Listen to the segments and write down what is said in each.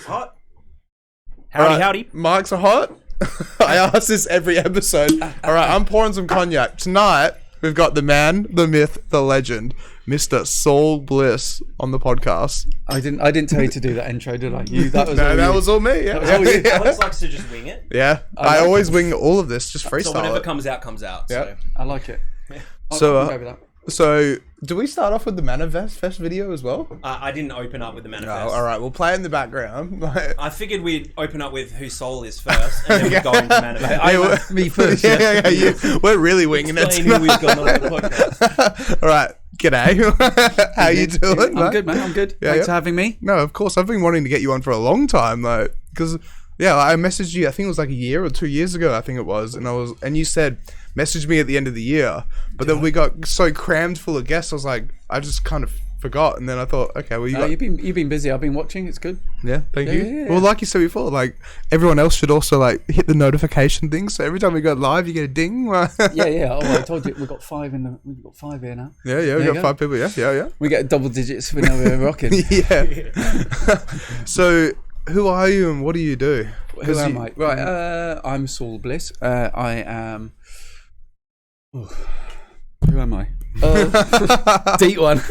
Hot. Howdy. Mics are hot. I ask this every episode. All right, I'm pouring some cognac. Tonight, we've got the man, the myth, the legend, Mr. Saul Bliss on the podcast. I didn't tell you to do that intro, did I? That was all me. Yeah. Alex likes to just wing it. Yeah, I always wing all of this, just freestyle. So whatever comes out, comes out. Yeah. So. I like it. Yeah. So, do we start off with the Manifest Fest video as well? I didn't open up with the Manifest. No, all right, we'll play in the background. I figured we'd open up with who Soul is first, and then we'd go into Manifest. Me first. Yeah. We're really winging it. Who we've got on the podcast. All right, g'day. How you doing? I'm good, man. I'm good. Thanks for having me. No, of course. I've been wanting to get you on for a long time, though, because I messaged you. I think it was like a year or 2 years ago. I think it was, and you said message me at the end of the year, but then we got so crammed full of guests. I was like, I just kind of forgot, and then I thought, okay, well, you've been busy. I've been watching. It's good. Yeah, thank you. Yeah. Well, like you said before, like everyone else should also like hit the notification thing. So every time we go live, you get a ding. Yeah. Oh, I told you we've got 5 here now. Yeah. We got 5 people. Yeah. We get double digits. We know we're rocking. Yeah. So, who are you and what do you do? Who am I? Right. I'm Saul Bliss. I am. Who am I? Deep one.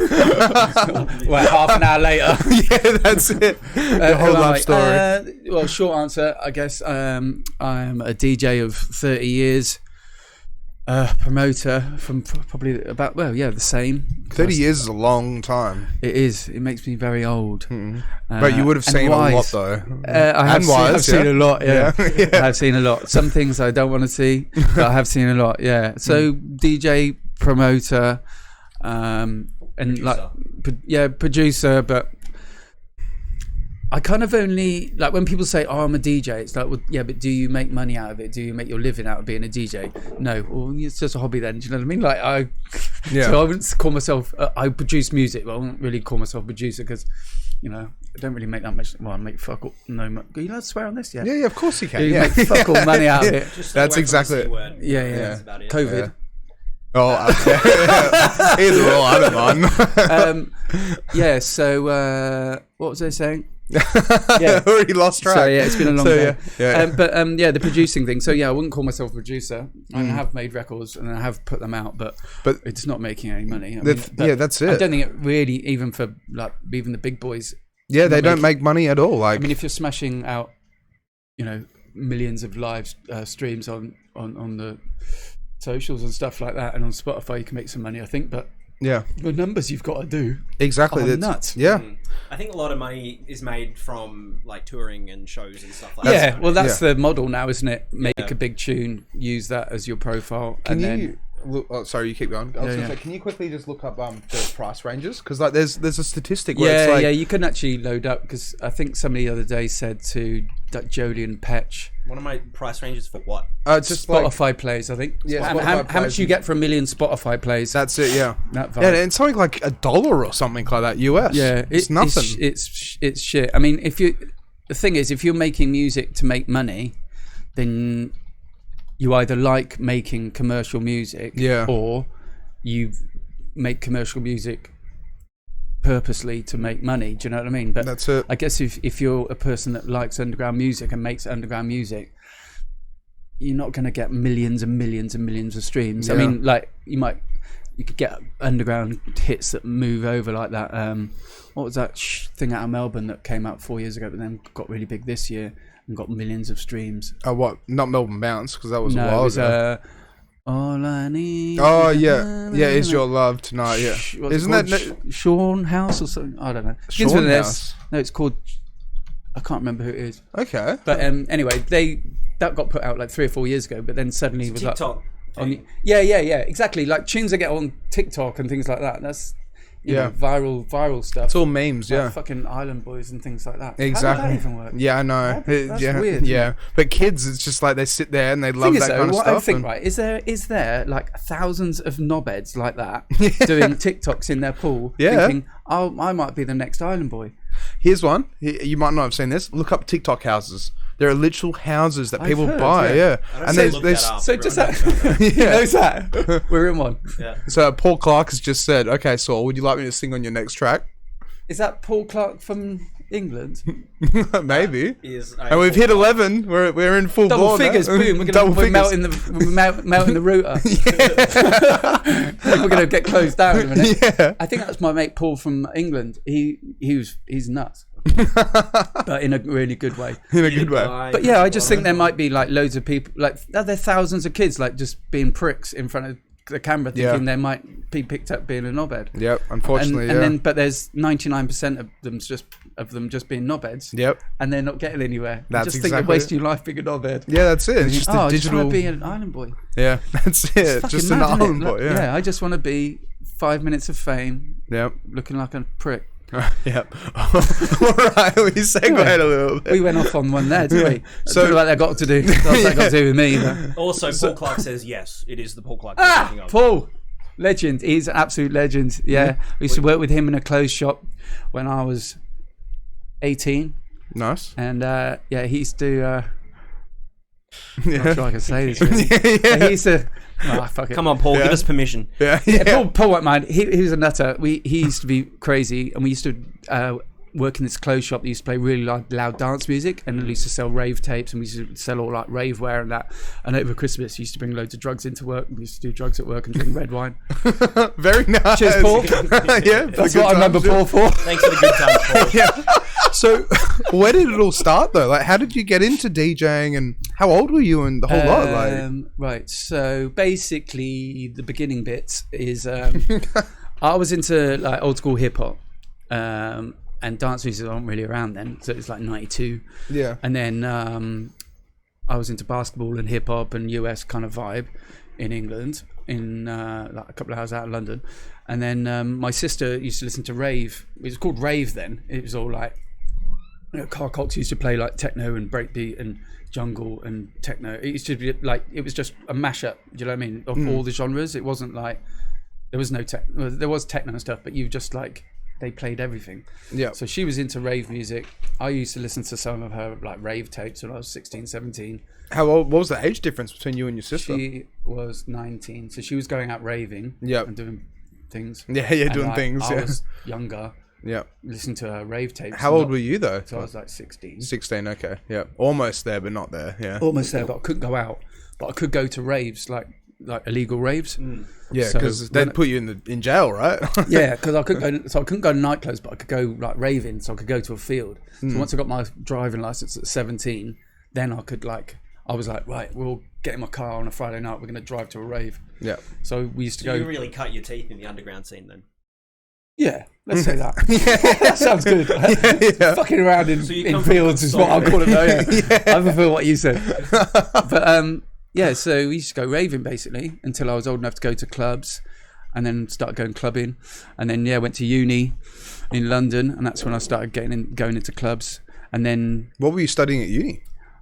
Well, half an hour later. Yeah, that's it. The whole life story. Well, short answer, I guess. I'm a DJ of 30 years. Promoter from probably about the same. 30 years is a long time. It is. It makes me very old. But you would have seen a lot, though. I've seen a lot. Yeah. Yeah. I've seen a lot. Some things I don't want to see, but I have seen a lot. Yeah. So DJ, promoter, and producer. But I kind of only like when people say, "Oh, I'm a DJ." It's like, well, yeah, but do you make money out of it? Do you make your living out of being a DJ? No, well, it's just a hobby then. Do you know what I mean? Like so I wouldn't call myself. I produce music, but I wouldn't really call myself a producer because, I don't really make that much. Well, I make fuck all. No, are you allowed to swear on this? Yeah. Yeah, of course you can. You make fuck all money out of it. That's exactly it. Yeah. That's about it. COVID. Yeah. Oh, either or, I don't mind. So what was I saying? Yeah, already lost track. So it's been a long day. Yeah. The producing thing. So I wouldn't call myself a producer. I have made records and I have put them out, but it's not making any money. That's it. I don't think it really, even for even the big boys. Yeah, they don't make money at all. Like, I mean, if you're smashing out, millions of live streams on the socials and stuff like that, and on Spotify, you can make some money, I think, but the numbers you've got to do exactly are nuts. I think a lot of money is made from like touring and shows and stuff like that. Yeah, well, that's the model now, isn't it? Make a big tune, use that as your profile, sorry, you keep going. I was gonna say, can you quickly just look up the price ranges? Because like there's a statistic where it's like... you can actually load up, because I think somebody the other day said to Jodie and Pacha. One of my price ranges for what? Just Spotify plays, I think. Yeah. How much you get for 1 million Spotify plays? That's it. Yeah. And it's something like $1 or something like that US. Yeah, it's nothing. It's shit. I mean, the thing is, if you're making music to make money, then you either like making commercial music, or you make commercial music purposely to make money. Do you know what I mean? But that's it. I guess if you're a person that likes underground music and makes underground music, you're not going to get millions and millions and millions of streams. I mean, like you could get underground hits that move over like that. What was that thing out of Melbourne that came out 4 years ago, but then got really big this year and got millions of streams? Oh, what? Not Melbourne Bounce, because that was a while ago. All I need. Oh yeah, Is Your Love Tonight? Yeah, isn't that Sean House or something? I don't know. Sean House? No, it's called. I can't remember who it is. Okay, but anyway, that got put out like 3 or 4 years ago. But then suddenly it was TikTok. Like, exactly. Like tunes that get on TikTok and things like that. That's you know, viral stuff. It's all memes, like fucking Island Boys and things like that. Exactly. How does that even work? Yeah, I know. That's weird. Yeah, but kids, it's just like they sit there and they love that kind of stuff. I think, right, is there like thousands of knobheads like that doing TikToks in their pool, thinking, oh, I might be the next Island Boy. Here's one. You might not have seen this. Look up TikTok houses. There are literal houses that people buy, and there's so just that, he knows that we're in one. Yeah. So Paul Clark has just said, "Okay, Saul, would you like me to sing on your next track?" Is that Paul Clark from England? Maybe. And we've hit 11. We're in full double ball figures. now. Boom. We're melting the router. We're gonna get closed down in a minute. Yeah. I think that's my mate Paul from England. He's nuts. But in a really good way. In a good way. But yeah, I just think there might be like loads of people, like there are thousands of kids like just being pricks in front of the camera, thinking they might be picked up being a knobhead. Yep, unfortunately. And then, but there's 99% of them just being knobheads. Yep. And they're not getting anywhere. That's just exactly think you're wasting your life being a knobhead. Yeah, that's it. It's just a digital. I just want to be an Island Boy. Yeah, that's it. Just an Island Boy. Yeah. I just want to be 5 minutes of fame. Yep. Looking like a prick. Yep. All right, we segued a little bit. We went off on one there, didn't we? So like that got to do. That got to do with me. But. Also, Paul Clark says yes. It is the Paul Clark. Paul, legend. He's an absolute legend. Yeah, we used to work with him in a clothes shop when I was 18. Nice. And he used to. I'm not sure I can say this. Really. He used to. Oh, fuck it. Come on, Paul, give us permission. Paul won't mind. He was a nutter. He used to be crazy, and we used to work in this clothes shop that used to play really loud dance music, and we used to sell rave tapes, and we used to sell all like rave wear and that. And over Christmas, we used to bring loads of drugs into work. We used to do drugs at work and drink red wine. Very nice. Cheers, Paul. Yeah, that's what I remember Paul for. Thanks for the good times, Paul. Yeah. So, where did it all start though? Like, how did you get into DJing, and how old were you, and the whole lot? Like, right. So basically, the beginning bit is I was into like old school hip hop, and dance music wasn't really around then, so it was like '92. Yeah. And then I was into basketball and hip hop and US kind of vibe in England, in like a couple of hours out of London. And then my sister used to listen to rave. It was called rave then. It was all like. Car Cox used to play like techno and breakbeat and jungle and techno. It used to be like, it was just a mashup, do you know what I mean, of all the genres. It wasn't like, there was no there was techno and stuff, but you just like, they played everything. Yeah. So she was into rave music. I used to listen to some of her like rave tapes when I was 16, 17. How old? What was the age difference between you and your sister? She was 19, so she was going out raving and doing things. Yeah, doing things. I was younger. Yeah. Listen to her rave tapes. How old were you though? So I was like 16. 16, okay. Yeah. Almost there, but not there. Yeah. Almost there, but I couldn't go out. But I could go to raves, like illegal raves. Yeah, because they'd put you in jail, right? Yeah, because I couldn't go to nightclubs, but I could go like raving, so I could go to a field. So once I got my driving license at 17, then I could I was like, right, we'll get in my car on a Friday night, we're going to drive to a rave. Yeah. So we used to go. You really cut your teeth in the underground scene then? Yeah, let's say that. That sounds good. Fucking around in fields is what I'll call it though. Yeah. I prefer what you said. But so we used to go raving basically until I was old enough to go to clubs, and then started going clubbing, and then went to uni in London, and that's when I started going into clubs. And then what were you studying at uni?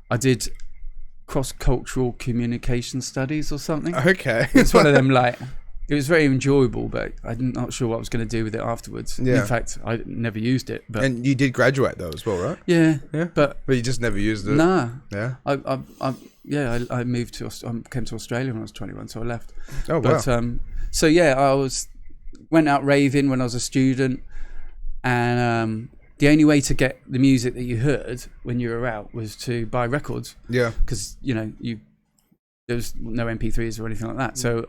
I did cross-cultural communication studies or something. Okay. It's one of them it was very enjoyable, but I'm not sure what I was going to do with it afterwards. Yeah. In fact, I never used it. But and you did graduate though as well, right? Yeah. But you just never used it. Nah. Yeah. I moved to came to Australia when I was 21, so I left. Oh wow. But went out raving when I was a student, and the only way to get the music that you heard when you were out was to buy records. Yeah. Because there was no MP3s or anything like that. So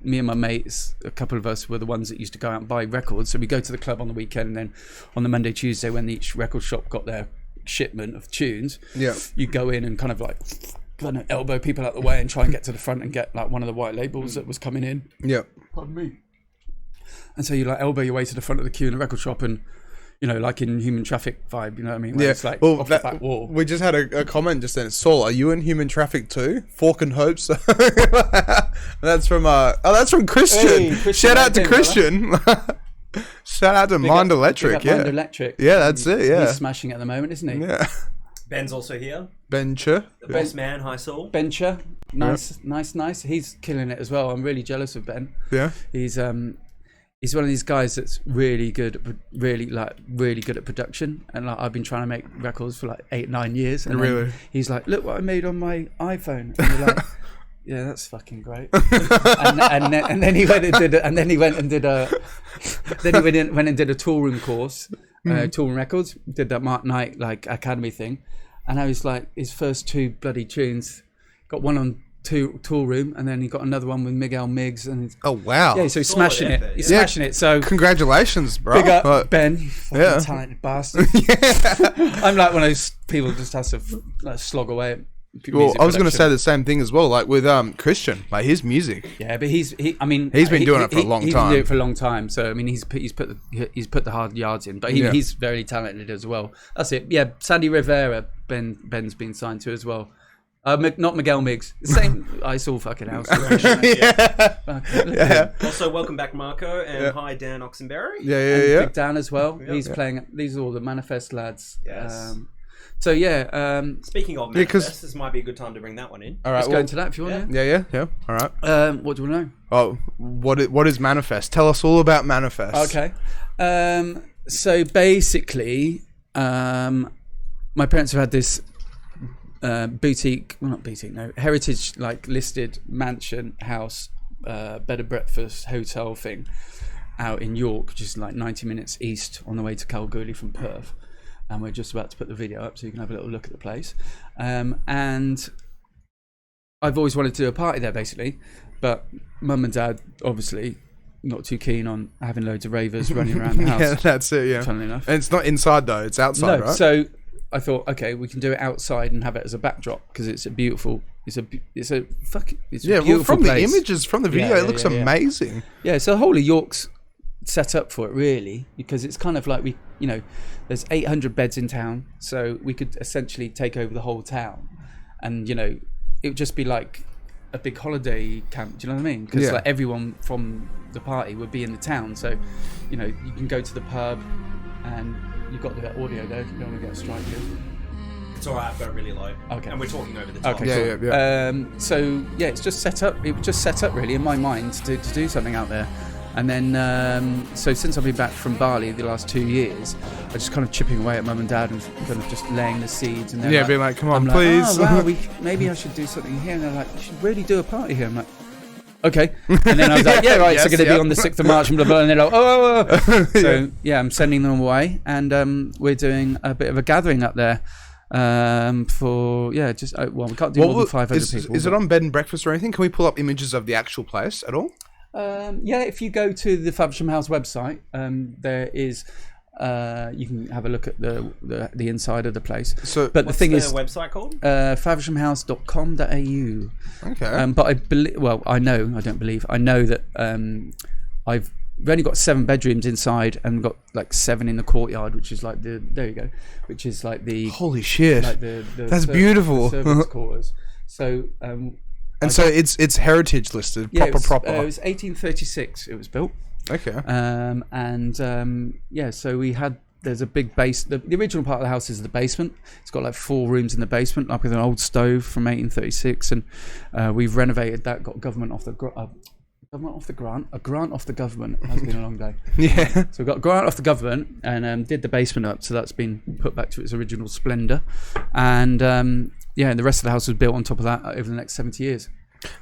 me and my mates, a couple of us were the ones that used to go out and buy records. So we go to the club on the weekend, and then on the Monday, Tuesday, when each record shop got their shipment of tunes, you go in and kind of kind of elbow people out the way and try and get to the front and get like one of the white labels that was coming in. Yeah. Pardon me. And so you like elbow your way to the front of the queue in a record shop, and you know, like in Human Traffic vibe, you know what I mean? Where it's like off the back wall. We just had a comment just then. Saul, are you in Human Traffic too? Fork and Hopes. That's from Christian. Hey, Christian, shout out to Christian. Shout out to Mind Electric. Mind Electric. Yeah, that's it. Yeah, he's smashing at the moment, isn't he? Yeah. Ben's also here. Bencher. The boss man. Hi, Saul. Bencher. Nice. He's killing it as well. I'm really jealous of Ben. Yeah. He's one of these guys that's really good at production, and like I've been trying to make records for like 8-9 years, and really he's like, look what I made on my iPhone, and you're like, yeah, that's fucking great. and then he went and did a tool room course, tool room records, did that Mark Knight like academy thing, and I was like, his first 2 bloody tunes, got one on tool room, and then he got another one with Miguel Miggs, and oh wow, yeah, so he's smashing it. He's smashing it. So congratulations, bro. Big up Ben, you fucking talented bastard. I'm like one of those people who just has to like, slog away at well, I was going to say the same thing as well, like with Christian, like his music. Yeah, but he's been doing it for a long time. He's been doing it for a long time. So I mean, he's put the hard yards in, but he's very talented as well. That's it. Yeah, Sandy Rivera, Ben's been signed to as well. Not Miguel Miggs. Same. I saw fucking house. Yeah. Also, welcome back, Marco, and hi, Dan Oxenberry. Yeah. Big Dan as well. He's playing. These are all the Manifest lads. Yes. So yeah. Speaking of Manifest, this might be a good time to bring that one in. All right, let's go into that if you want. Yeah. All right. What do you want to know? Oh, what is Manifest? Tell us all about Manifest. Okay. So basically, my parents have had this heritage like listed mansion house, bed and breakfast hotel thing out in York, which is like 90 minutes east on the way to Kalgoorlie from Perth, and we're just about to put the video up so you can have a little look at the place. And I've always wanted to do a party there basically, but mum and dad obviously not too keen on having loads of ravers running around the house. Yeah, that's it. Yeah, funnily enough. And it's not inside though; it's outside, right? So I thought, okay, we can do it outside and have it as a backdrop because it's a beautiful place. Well, from the images from the video, it looks amazing. Yeah, so the whole of York's set up for it really, because it's kind of like there's 800 beds in town, so we could essentially take over the whole town, and it would just be like a big holiday camp. Do you know what I mean? Because like everyone from the party would be in the town, so you can go to the pub and. You've got the audio there if you don't want to get a strike here. It's alright, I've got it really low. Okay. And we're talking over the top. Okay, cool. Yeah. So yeah, it's just set up. It was just set up really in my mind to do something out there. And then, so since I've been back from Bali the last 2 years, I just kind of chipping away at mum and dad and kind of just laying the seeds. And being like, come on, I'm please. Like, oh, wow, maybe I should do something here. And they're like, you should really do a party here. I'm like, okay. And then I was like, yeah, right, so going to be on the 6th of March and blah, blah, and they're like, oh. So, yeah, I'm sending them away, and we're doing a bit of a gathering up there we can't do more than 500 people. Is it on bed and breakfast or anything? Can we pull up images of the actual place at all? If you go to the Faversham House website, there is... you can have a look at the inside of the place. So, but the thing is, website called favershamhouse.com.au. Okay. But I know that I've only got 7 bedrooms inside and got like 7 in the courtyard, which is like which is like the holy shit. Like that's beautiful. The servants' quarters. So so it's heritage listed, proper. It was 1836. It was built. Okay. So there's a big base. The original part of the house is the basement. It's got like 4 rooms in the basement, like with an old stove from 1836, and we've renovated that. Got government off the grant. A grant off the government. Has been a long day. Yeah. So we got a grant off the government and did the basement up. So that's been put back to its original splendour, and the rest of the house was built on top of that over the next 70 years.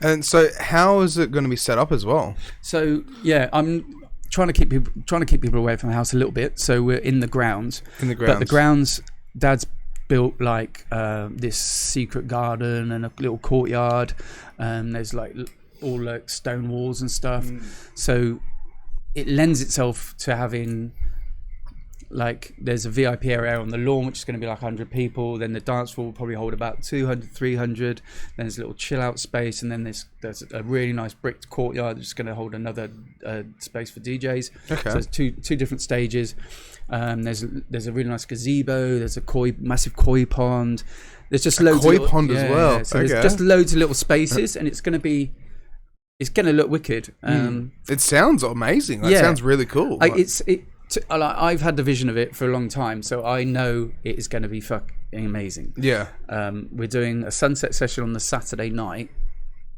And so, how is it going to be set up as well? So I'm trying to keep people away from the house a little bit. So we're in the grounds. But the grounds, Dad's built like this secret garden and a little courtyard. There's like all like stone walls and stuff. So it lends itself to having like there's a VIP area on the lawn, which is going to be like 100 people. Then the dance floor will probably hold about 200, 300. Then there's a little chill out space, and then there's a really nice bricked courtyard that's going to hold another space for DJs. Okay. So there's two different stages. There's a really nice gazebo. There's a massive koi pond. There's just loads koi of pond as well. Yeah. So there's just loads of little spaces, and it's going to look wicked. It sounds amazing. It sounds really cool. I've had the vision of it for a long time, so I know it is going to be fucking amazing. Yeah. We're doing a sunset session on the Saturday night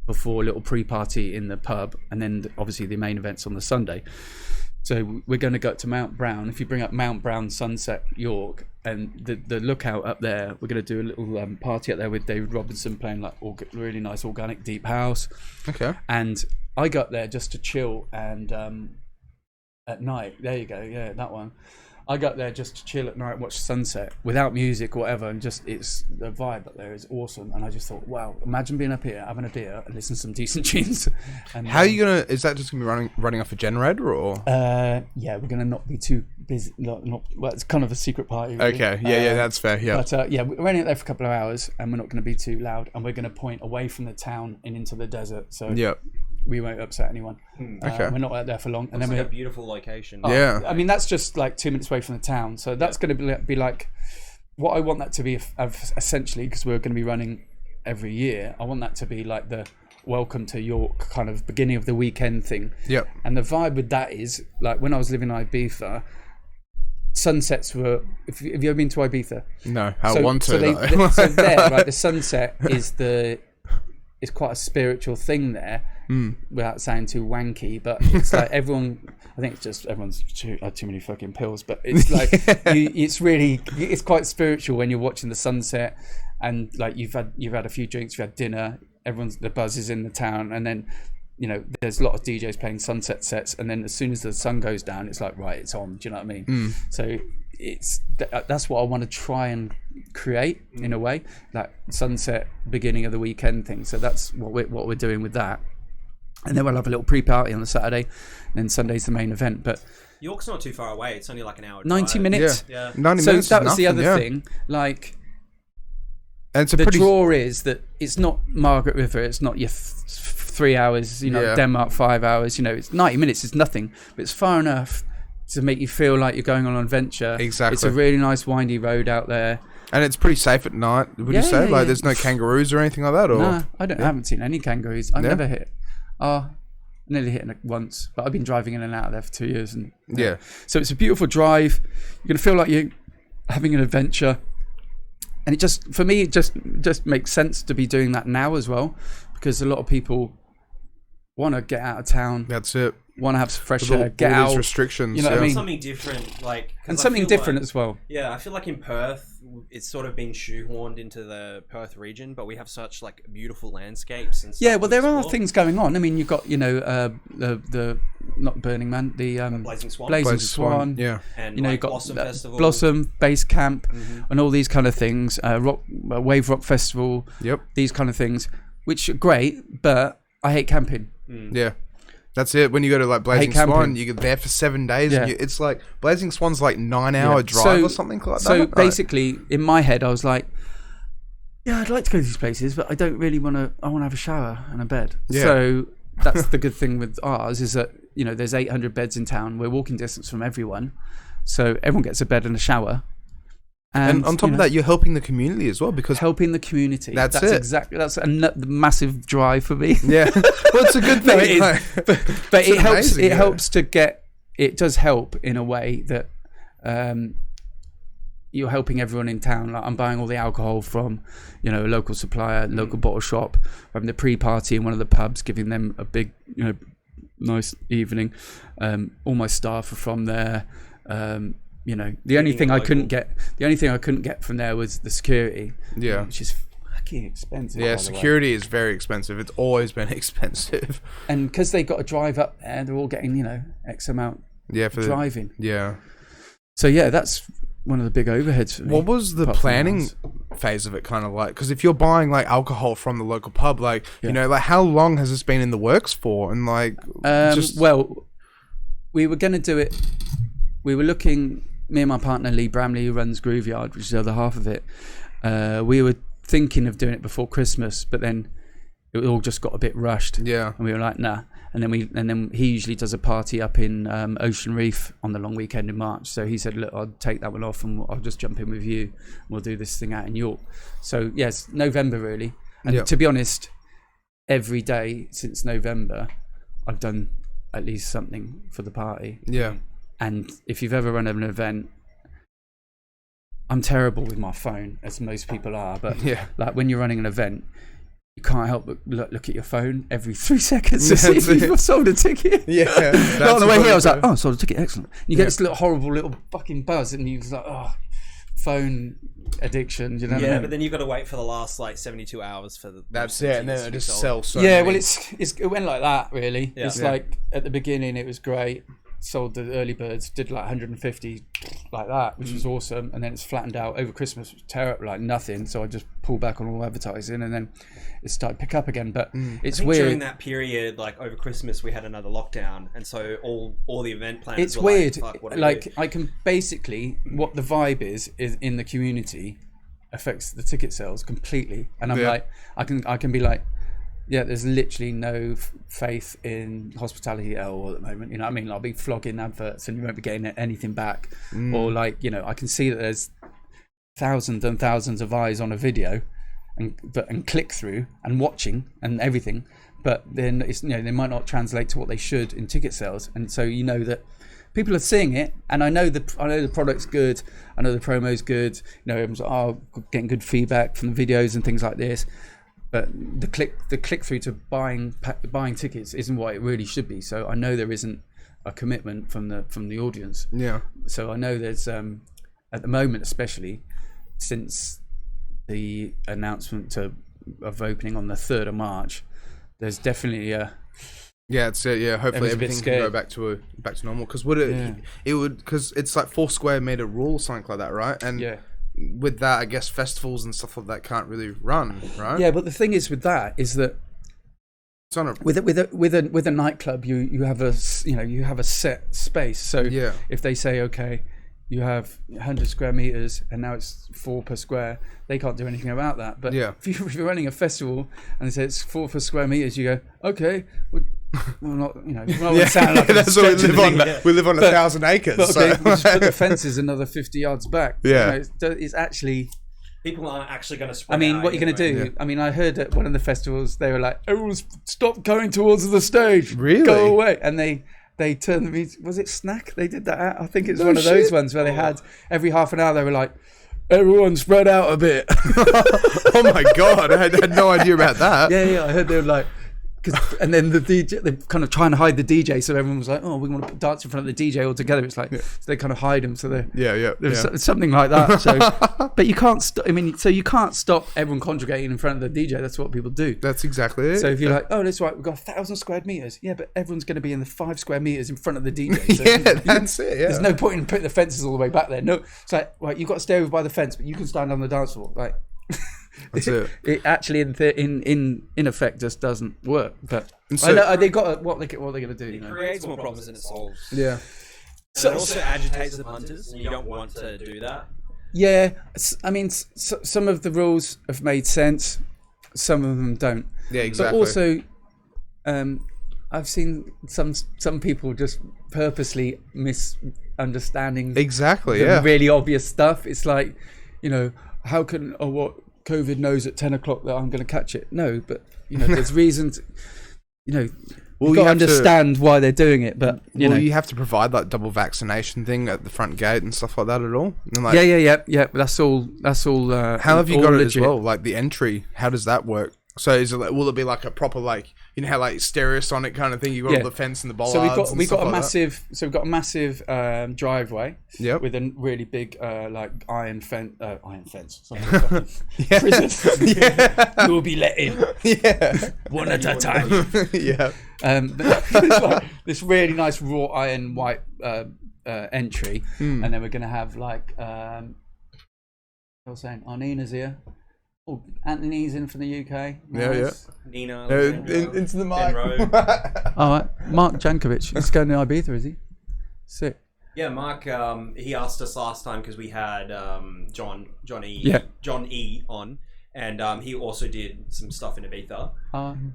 before a little pre-party in the pub, and then obviously the main event's on the Sunday. So we're going to go to Mount Brown. If you bring up Mount Brown Sunset York and the lookout up there, we're going to do a little party up there with David Robinson playing like really nice organic deep house. Okay. And I got there just to chill and at night. There you go. Yeah, that one. I got there just to chill at night, watch sunset without music or whatever, and just it's the vibe up there is awesome. And I just thought, wow, imagine being up here, having a beer, and listening to some decent tunes. And how are you gonna? Is that just gonna be running off a generator or? Yeah, we're gonna not be too busy. Not well, it's kind of a secret party. Really. Okay, yeah, that's fair. Yeah, but yeah, we're running up there for a couple of hours, and we're not gonna be too loud, and we're gonna point away from the town and into the desert. So yeah. We won't upset anyone. Okay. We're not out there for long. And then like a beautiful location. Yeah. I mean, that's just like 2 minutes away from the town. So that's going to be like what I want that to be essentially, because we're going to be running every year. I want that to be like the welcome to York kind of beginning of the weekend thing. Yep. And the vibe with that is like when I was living in Ibiza, sunsets were. Have you ever been to Ibiza? No, I want to. So there, right, the sunset is it's quite a spiritual thing there, without sounding too wanky, but it's like everyone, I think it's just everyone's had too many fucking pills, but it's like it's quite spiritual when you're watching the sunset, and like you've had a few drinks, you've had dinner, the buzz is in the town, and then there's a lot of DJs playing sunset sets, and then as soon as the sun goes down, it's like, right, it's on. Do you know what I mean? So that's what I want to try and create in a way, that sunset beginning of the weekend thing. So that's what we're doing with that, and then we'll have a little pre-party on the Saturday, and then Sunday's the main event. But York's not too far away. It's only like an hour. 90 minutes. Yeah. 90 so minutes. That was the nothing, other thing. Like, and it's the draw is that it's not Margaret River. It's not your 3 hours. Denmark 5 hours. It's 90 minutes. It's nothing, but it's far enough to make you feel like you're going on an adventure. Exactly. It's a really nice windy road out there. And it's pretty safe at night, would you say? Like, there's no kangaroos or anything like that? Or? No, I haven't seen any kangaroos. I've never hit. Nearly hit it once, but I've been driving in and out of there for 2 years. And yeah. So it's a beautiful drive. You're going to feel like you're having an adventure. And it just, for me, it just makes sense to be doing that now as well, because a lot of people want to get out of town. That's it. Want to have some fresh air, get all out. These restrictions. You know what I mean? Something different, like, and something different as well. Yeah, I feel like in Perth, it's sort of been shoehorned into the Perth region, but we have such like beautiful landscapes and stuff. Yeah, well, there are things going on. I mean, you've got the not Burning Man, the Blazing Swan, Blazing Swan. Yeah, and you've like got Blossom Festival, Blossom Base Camp, and all these kind of things. Wave Rock Festival. Yep. These kind of things, which are great, but I hate camping. Yeah. That's it. When you go to like Blazing Swan, you get there for 7 days. Yeah. And it's like Blazing Swan's like 9-hour drive or something like that. So basically, in my head, I was like, "Yeah, I'd like to go to these places, but I don't really want to. I want to have a shower and a bed." Yeah. So that's the good thing with ours is that there's 800 beds in town. We're walking distance from everyone, so everyone gets a bed and a shower. And on top of that, you're helping the community as well, because helping the community. That's it. Exactly. That's a massive drive for me. Yeah. Well, it's a good thing. But it helps. It helps to get. It does help in a way that you're helping everyone in town. Like, I'm buying all the alcohol from, a local supplier, local bottle shop. We're having the pre-party in one of the pubs, giving them a big, nice evening. All my staff are from there. The only thing I couldn't get from there was the security. Yeah. Which is fucking expensive. Yeah, security is very expensive. It's always been expensive. And because they got to drive up there, they're all getting, X amount for driving. So yeah, that's one of the big overheads for me. What was the planning phase of it kind of like? Because if you're buying like alcohol from the local pub, like, like how long has this been in the works for? And like, well, we were going to do it. We were looking. me and my partner Lee Bramley, who runs Grooveyard, which is the other half of it, we were thinking of doing it before Christmas, but then it all just got a bit rushed. Yeah. And we were like, nah. And then he usually does a party up in Ocean Reef on the long weekend in March. So he said, look, I'll take that one off and I'll just jump in with you. We'll do this thing out in York. So yes, November really. And to be honest, every day since November, I've done at least something for the party. Yeah. And if you've ever run an event, I'm terrible with my phone, as most people are. But like when you're running an event, you can't help but look at your phone every 3 seconds to see if you've sold a ticket. Yeah. On the way here, I was like, oh, sold a ticket, excellent. You get this little horrible little fucking buzz, and you're like, oh, phone addiction. You know what I mean? But then you've got to wait for the last like 72 hours for the. That's it, and then it just sells. So yeah, many. well, it went like that really. Yeah. It's like at the beginning it was great. Sold the early birds, did like 150 like that, which was awesome, and then it's flattened out over Christmas. It was terrible, like nothing. So I just pulled back on all advertising, and then it started to pick up again. But it's I think weird. During that period, like over Christmas, we had another lockdown, and so all the event planners. It's were weird. Like, fuck, what do we like do? I can basically what the vibe is in the community affects the ticket sales completely, and I'm like, I can be like. Yeah, there's literally no faith in hospitality at all at the moment. You know what I mean? I'll be flogging adverts and you won't be getting anything back. Or like, you know, I can see that there's thousands and thousands of eyes on a video and click through and watching and everything. But then it's, you know, they might not translate to what they should in ticket sales. And so you know that people are seeing it, and I know the product's good. I know the promo's good. You know, everyone's like, oh, getting good feedback from the videos and things like this. But the click through to buying tickets isn't what it really should be. So I know there isn't a commitment from the audience. Yeah. So I know there's at the moment, especially since the announcement of opening on the 3rd of March, there's definitely a. Yeah, it's it. Yeah, hopefully everything can go back to normal. Because it would because it's like Foursquare made a rule, something like that, right? And with that, I guess festivals and stuff like that can't really run, right? Yeah, but the thing is with that is that it's on with a nightclub, you have a set space. So if they say okay, you have 100 square meters and now it's 4 per square, they can't do anything about that. But if you're running a festival and they say it's 4 per square meters, you go okay. Well, not sound like that's what we live on. We live on 1,000 acres. But okay, we'll just put the fences another 50 yards back. Yeah, you know, it's actually. People aren't actually going to spread. I mean, what are you going to do? Yeah. I mean, I heard at one of the festivals they were like, "Everyone's stop going towards the stage. Really? Go away!" And they turned the music. Was it Snack? They did that out. I think it's one of those ones where they had every half an hour they were like, "Everyone spread out a bit." Oh my god, I had no idea about that. Yeah, I heard they were like. And then the DJ, they're kind of trying to hide the DJ, so everyone was like, "Oh, we want to dance in front of the DJ all together." It's like so they kind of hide him, so there's something like that. So, but you can't stop. I mean, so you can't stop everyone congregating in front of the DJ. That's what people do. That's exactly it. So if you're like, "Oh, that's right, we've got 1,000 square meters," yeah, but everyone's going to be in the 5 square meters in front of the DJ. So that's it. Yeah, there's no point in putting the fences all the way back there. No, it's like, right, you've got to stay over by the fence, but you can stand on the dance floor, like. That's it. It actually, in effect, just doesn't work. But so, I know they got what are they going to do? It creates more problems than it solves. Yeah. So it also agitates the punters, and you don't want to do that. Yeah, I mean, some of the rules have made sense, some of them don't. Yeah, exactly. But also, I've seen some people just purposely misunderstanding the really obvious stuff. It's like, you know, how can what COVID knows at 10 o'clock that I'm going to catch it? No, but you know, there's reasons. You know, you've got to understand why they're doing it. But you have to provide that double vaccination thing at the front gate and stuff like that at all. And like, yeah. That's all. How have you got it as well? Like the entry, how does that work? So is it like, will it be like a proper like, you know how like Stereosonic kind of thing? You got all the fence and the bollards. So we've got a massive driveway. Yep. With a really big like iron fence. Prison. Yeah. You will be let in. Yeah. One at a time. Yeah. It's like this really nice wrought iron white entry, and then we're gonna have like I was saying, Nina's here. Oh, Anthony's in from the UK. Nice. Nina. Into the mic. All right. Mark Jankovic. He's going to Ibiza, is he? Sick. Yeah, Mark. He asked us last time because we had John E on, and he also did some stuff in Ibiza.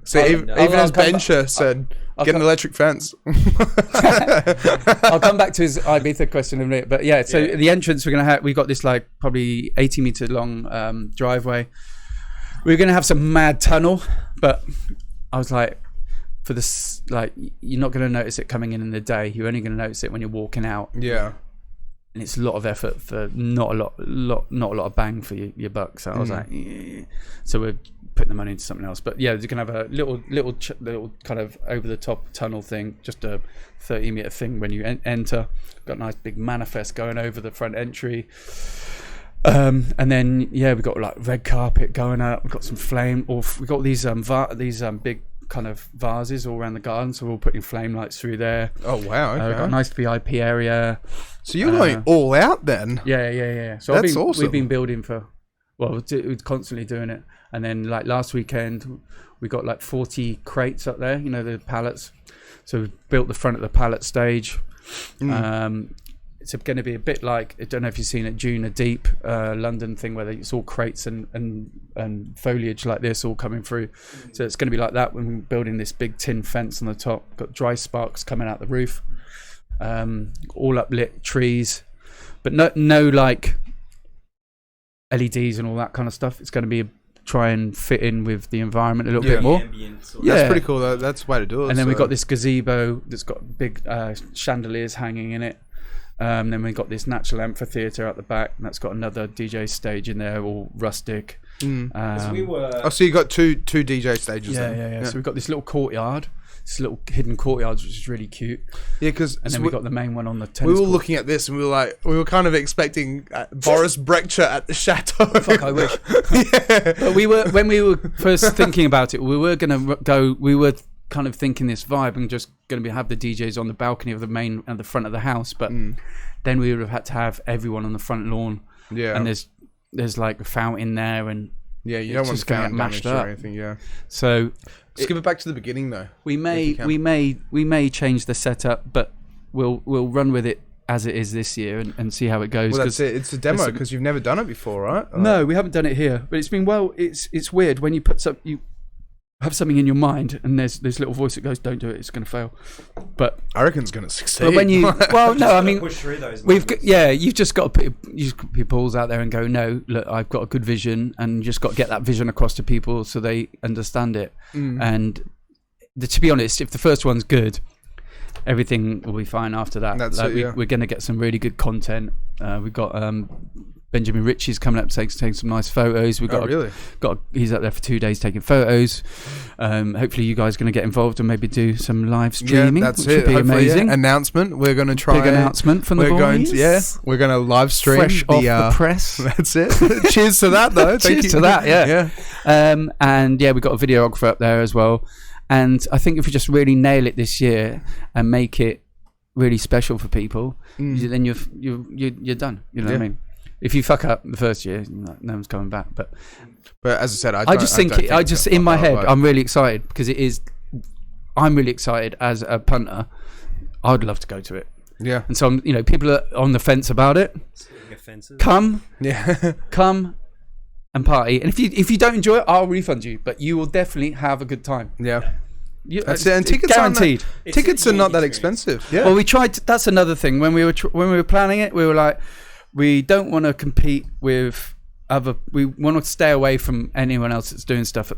So even as Bencher said, get an electric fence. I'll come back to his Ibiza question in a minute, but the entrance we got this like probably 80-meter long driveway. We're gonna have some mad tunnel, but I was like, for this, like, you're not gonna notice it coming in the day. You're only gonna notice it when you're walking out. Yeah. And it's a lot of effort for not a lot of bang for your buck. So I was like, so we're putting the money into something else. But yeah, we're gonna have a little kind of over the top tunnel thing, just a 30-meter thing when you enter. Got a nice big manifest going over the front entry. And then we've got like red carpet going up. We've got some flame, or we've got these big kind of vases all around the garden, so we're all putting flame lights through there. Oh wow! Okay. We've got a nice VIP area. So you're going all out then? Yeah. So that's awesome. We've been building we're constantly doing it. And then like last weekend, we got like 40 crates up there. You know, the pallets. So we built the front of the pallet stage. It's going to be a bit like, I don't know if you've seen it, June a Deep London thing where it's all crates and foliage like this all coming through. So it's going to be like that when we're building this big tin fence on the top. Got dry sparks coming out the roof, all uplit trees, but no like LEDs and all that kind of stuff. It's going to be try and fit in with the environment a little bit more. That's pretty cool. That's the way to do it. And then we've got this gazebo that's got big chandeliers hanging in it. Then we've got this natural amphitheatre at the back, and that's got another DJ stage in there, all rustic. So you got two DJ stages. Yeah. So we've got this little courtyard, this little hidden courtyard, which is really cute. Yeah, and then we got the main one on the tennis. We were looking at this, and we were kind of expecting Boris Brecher at the chateau. Fuck, I wish. But when we were first thinking about it, we were gonna go. We were kind of thinking this vibe and just going to have the DJs on the balcony of the main and the front of the house, but then we would have had to have everyone on the front lawn. Yeah, and there's like a fountain there, and you don't want to get mashed up or anything. Yeah, so let's give it back to the beginning though. We may change the setup, but we'll run with it as it is this year and see how it goes. Well, that's it. It's a demo because you've never done it before, right? No, we haven't done it here, but it's been it's weird when you have something in your mind and there's this little voice that goes, don't do it, it's going to fail. But I reckon it's going to succeed. But when you push through those you've just got to put your balls out there and go, no, look, I've got a good vision, and you just got to get that vision across to people so they understand it. And to be honest, if the first one's good, everything will be fine after that. We're going to get some really good content. We've got Benjamin Ritchie's coming up taking some nice photos. We've got he's up there for 2 days taking photos. Hopefully you guys are going to get involved and maybe do some live streaming. That's which it. would be amazing. Announcement. We're going to try big announcement from the boys. We're going to live stream fresh off the press. That's it. Cheers to that though. Cheers to that. Yeah. And we've got a videographer up there as well. And I think if we just really nail it this year and make it really special for people, then you're done. You know what I mean? If you fuck up the first year, no one's coming back. But as I said, I just in my head, I'm really excited because it is. I'm really excited as a punter. I'd love to go to it. Yeah. And so people are on the fence about it. Come and party. And if you don't enjoy it, I'll refund you. But you will definitely have a good time. Yeah. That's it. And tickets guaranteed. Tickets are not that expensive. Yeah. Well, we tried. That's another thing. When we were planning it, we were like, we don't want to compete with other. We want to stay away from anyone else that's doing stuff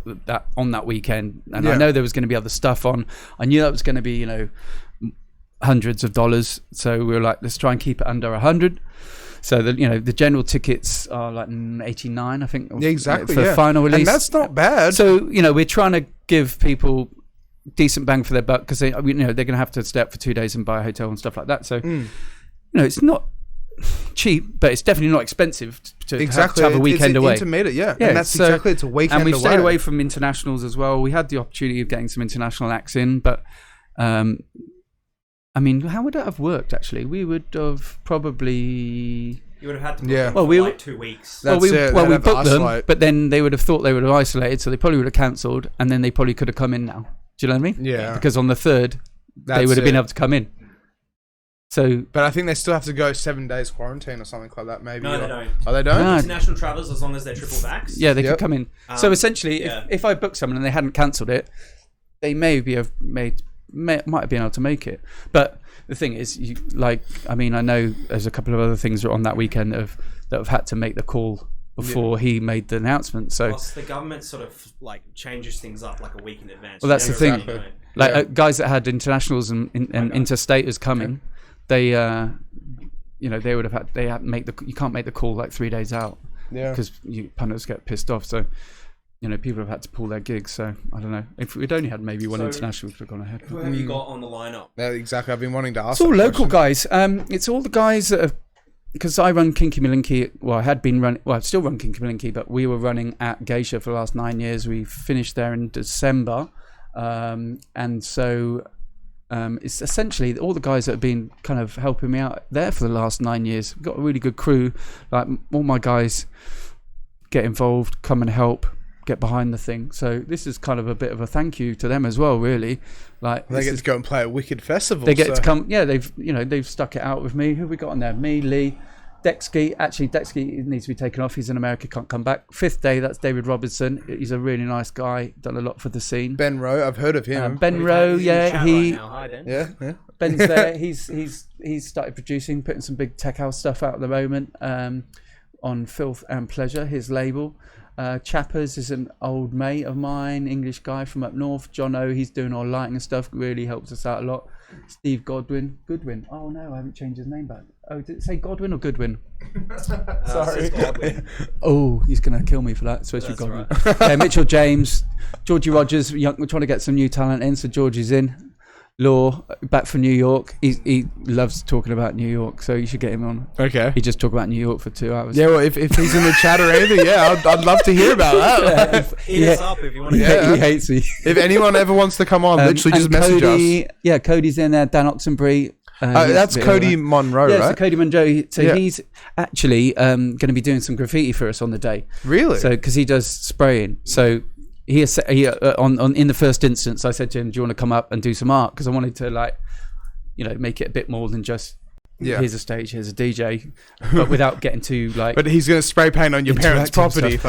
on that weekend. And I know there was going to be other stuff on. I knew that was going to be hundreds of dollars. So we were like, let's try and keep it under 100. So the general tickets are like 89, I think. Exactly. For the final release, and that's not bad. So we're trying to give people decent bang for their buck because they're going to have to stay up for 2 days and buy a hotel and stuff like that. So it's not cheap, but it's definitely not expensive to have a weekend away. Intermediate, and that's exactly, it's a weekend away. And we've stayed away from internationals as well. We had the opportunity of getting some international acts in, but I mean, how would that have worked actually? We would have probably... You would have had to book them for like 2 weeks. We booked them, but then they would have thought they would have isolated, so they probably would have cancelled, and then they probably could have come in now. Do you know what I mean? Yeah. Because on the 3rd, they would have been able to come in. So, But I think they still have to go 7 days quarantine or something like that. Maybe. No, they don't. Oh, they don't. No. International travellers, as long as they're triple vax. yeah, they Yep. could come in. So essentially, yeah. if I booked someone and they hadn't cancelled it, they might have been able to make it. But the thing is, I know there's a couple of other things on that weekend that have had to make the call before he made the announcent. So Plus, the government sort of like changes things up like a week in advance. Well, that's the thing. Exactly. like guys that had internationals and interstaters coming, they they would have had you can't make the call like 3 days out because punters get pissed off. So people have had to pull their gigs. So I don't know, if we'd only had maybe one international, would have gone ahead. Who have you got on the lineup? Yeah, exactly. I've been wanting to ask. It's all local guys. It's all the guys that have, because I run Kinky Malinki. Well, I had been running. Well, I still run Kinky Malinki, but we were running at Geisha for the last 9 years. We finished there in December, and so it's essentially all the guys that have been kind of helping me out there for the last 9 years. We've got a really good crew. Like all my guys get involved, come and help, get behind the thing. So this is kind of a bit of a thank you to them as well, really. Like They get to go and play at Wicked Festival. they get to come. Yeah, they've stuck it out with me. Who have we got on there? Me, Lee, Dexkey. Actually, Dexkey needs to be taken off. He's in America, can't come back. Fifth Day, that's David Robertson. He's a really nice guy. Done a lot for the scene. Ben Rowe, I've heard of him. Ben Rowe, He's in the chat he. right now. Hi, Ben. Yeah. Ben's there. He's started producing, putting some big tech house stuff out at the moment on Filth and Pleasure, his label. Chappers is an old mate of mine, English guy from up north. John O, he's doing all lighting and stuff, really helps us out a lot. Steve Goodwin. Oh no, I haven't changed his name back. Oh, did it say Godwin or Goodwin? Sorry. Oh, he's going to kill me for that. It's supposed to be Godwin. Yeah, Mitchell James, Georgie Rogers. We're trying to get some new talent in, so Georgie's in. Law, back from New York. He loves talking about New York, so you should get him on. Okay. He just talk about New York for 2 hours. Yeah, well, if he's in the chat or anything, I'd love to hear about that. Hit us up if you want to. Yeah. He hates me. If anyone ever wants to come on, literally just and message Cody, us. Yeah, Cody's in there. Dan Oxenbury. That's Cody Monroe, yeah, right? so Cody Monroe. So Yeah. he's actually going to be doing some graffiti for us on the day. Really? So because he does spraying. So he in the first instance, I said to him, "Do you want to come up and do some art?" Because I wanted to make it a bit more than just here's a stage, here's a DJ, but without getting too But he's going to spray paint on your parents' property.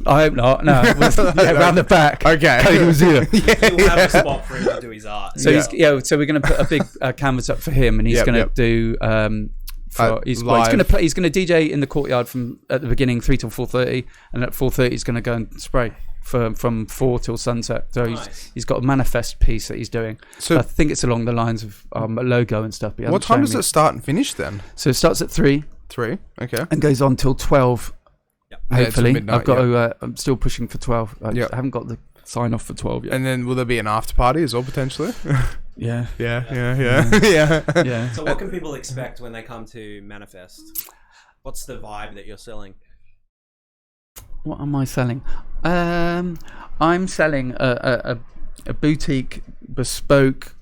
I hope not. No, around the back. Okay. Cody was here. He'll have a spot for him to do his art. So so we're going to put a big canvas up for him, and he's going to do. He's going to play. He's going to DJ in the courtyard from at the beginning 3 till 4:30, and at 4:30 he's going to go and spray from 4 till sunset. So he's got a manifest piece that he's doing. So I think it's along the lines of a logo and stuff. What time does it start and finish then? So it starts at 3. 3. Okay. And goes on till 12. Yep. Hopefully, midnight, I've got to. I'm still pushing for 12. I haven't got the sign off for 12 yet. And then will there be an after party as well potentially? Yeah. So what can people expect when they come to Manifest? What's the vibe that you're selling? What am I selling? I'm selling a boutique, bespoke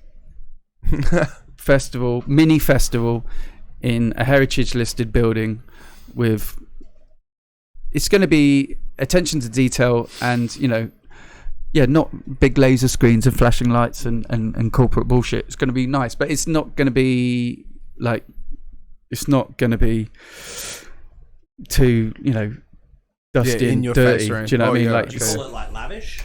mini festival in a heritage listed building with. It's going to be attention to detail and not big laser screens and flashing lights and corporate bullshit. It's going to be nice, but it's not going to be too dusty in and your dirty. face, right? Do you know what I mean? Yeah, Like You call it like lavish?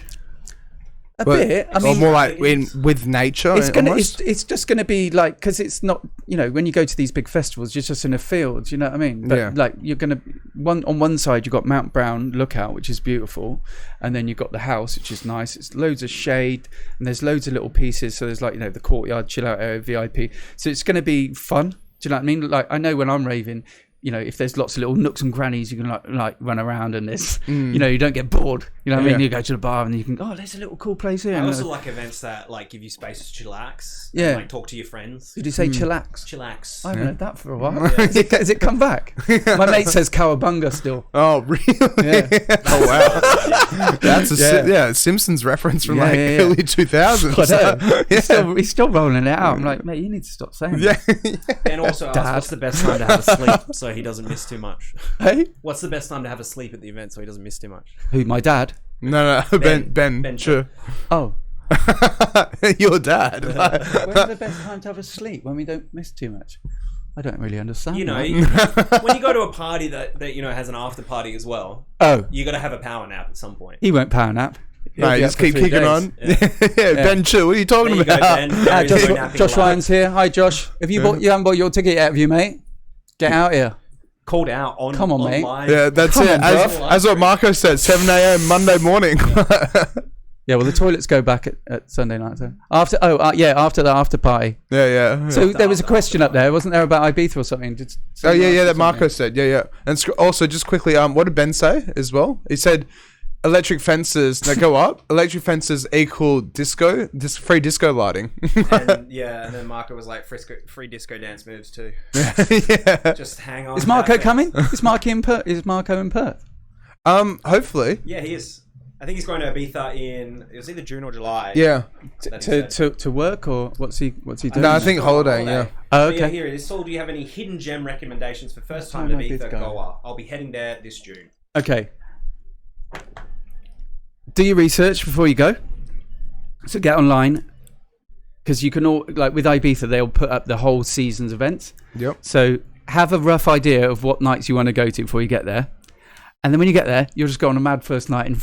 a bit. I mean, more like with nature. it's just gonna be like, because it's not, when you go to these big festivals, you're just in a field. You know what I mean? But like you're gonna on one side you've got Mount Brown Lookout, which is beautiful, and then you've got the house, which is nice. It's loads of shade and there's loads of little pieces. So there's the courtyard, chill out area, VIP. So it's gonna be fun. Do you know what I mean? Like I know when I'm raving, if there's lots of little nooks and crannies, you can like run around and this, you don't get bored. You know what I mean? You go to the bar and you can, there's a little cool place here. I also like events that give you space to chillax. Yeah. And, talk to your friends. Did you say chillax? Chillax. I haven't heard that for a while. Has it come back? My mate says cowabunga still. Oh, really? Yeah. Oh, wow. That's a Simpsons reference from early 2000s. He's still rolling it out. I'm like, mate, you need to stop saying that. And also, what's the best time to have a sleep so he doesn't miss too much? Hey? What's the best time to have a sleep at the event so he doesn't miss too much? Who, my dad? No, Ben, Ben, sure. Oh, Your dad. When's the best time to have a sleep? When we don't miss too much? I don't really understand. You know, that. when you go to a party that you know has an after party as well, you got to have a power nap at some point. He won't power nap. No, just keep kicking on. Yeah. Ben, chill. What are you talking There you about? go, Ben. Josh Ryan's here. Hi, Josh. Have you haven't bought your ticket yet, have you, mate? Get out here. Called out on. Come on, mate. live. Yeah, that's Come it. on, As what Marco said, 7 a.m. Monday morning. Yeah, well, the toilets go back at Sunday night. So after the after party. Yeah. So there was a question up there, wasn't there, about Ibiza or something? That Marco said. Yeah. And also, just quickly, what did Ben say as well? He said, electric fences that go up. Electric fences equal disco, free disco lighting. and then Marco was like, free disco dance moves too. Yeah. Just hang on. Is Marco coming? Is Marco in Perth? Hopefully. Yeah, he is. I think he's going to Ibiza it was either June or July. Yeah. To work, or what's he doing? No, I think holiday. Yeah. Oh, okay. Yeah, here it is. Saul, do you have any hidden gem recommendations for first time Ibiza goer? I'll be heading there this June. Okay. Do your research before you go. So get online, because you can all, like with Ibiza, they'll put up the whole season's events. Yep. So have a rough idea of what nights you want to go to before you get there. And then when you get there, you'll just go on a mad first night and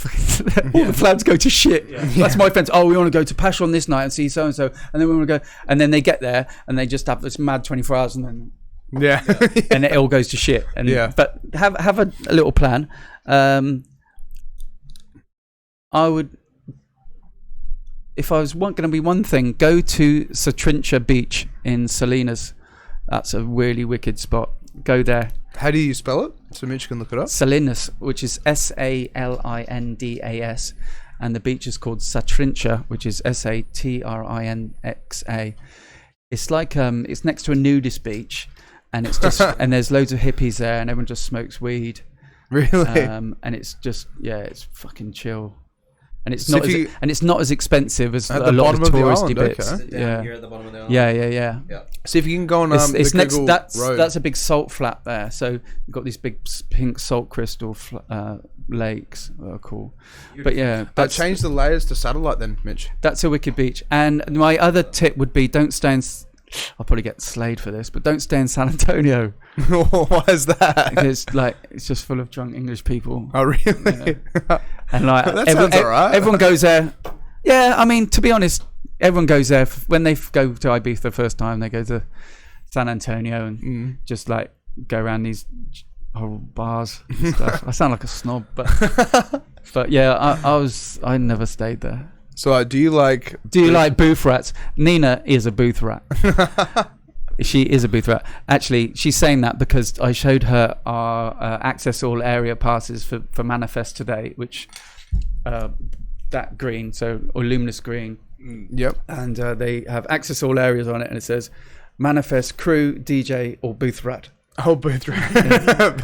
all the plans go to shit. Yeah. That's my friends. Oh, we want to go to Pacha on this night and see so-and-so. And then we want to go. And then they get there and they just have this mad 24 hours and then... Yeah. And it all goes to shit. And, but have a little plan. I would... If I was going to be one thing, go to Satrincha Beach in Salinas. That's a really wicked spot. Go there. How do you spell it? So Mitch can look it up. Salinas, which is Salindas, and the beach is called Satrincha, which is Satrinxa. It's like it's next to a nudist beach, and it's just and there's loads of hippies there, and everyone just smokes weed. Really? And it's just it's fucking chill. And it's not as expensive as a lot of touristy bits. Okay. Yeah, here at the bottom of the island. Yeah. So if you can go on it's next. Google road. That's a big salt flat there. So you've got these big pink salt crystal lakes. Oh, cool. Beautiful. But yeah, change the layers to satellite then, Mitch. That's a wicked beach. And my other tip would be don't stay in. I'll probably get slayed for this, but don't stay in San Antonio. Why is that? Because it's just full of drunk English people. Oh really? Yeah. And like that sounds alright. Everyone goes there. Yeah, I mean, to be honest, everyone goes there when they go to Ibiza the first time. They go to San Antonio and just like go around these horrible bars and stuff. I sound like a snob, but yeah, I never stayed there. So do you like booth rats? Nina is a booth rat. She is a booth rat. Actually, she's saying that because I showed her our access all area passes for Manifest today, which that green, or luminous green. Yep. And they have access all areas on it, and it says Manifest, crew, DJ, or booth rat. Oh, booth rat.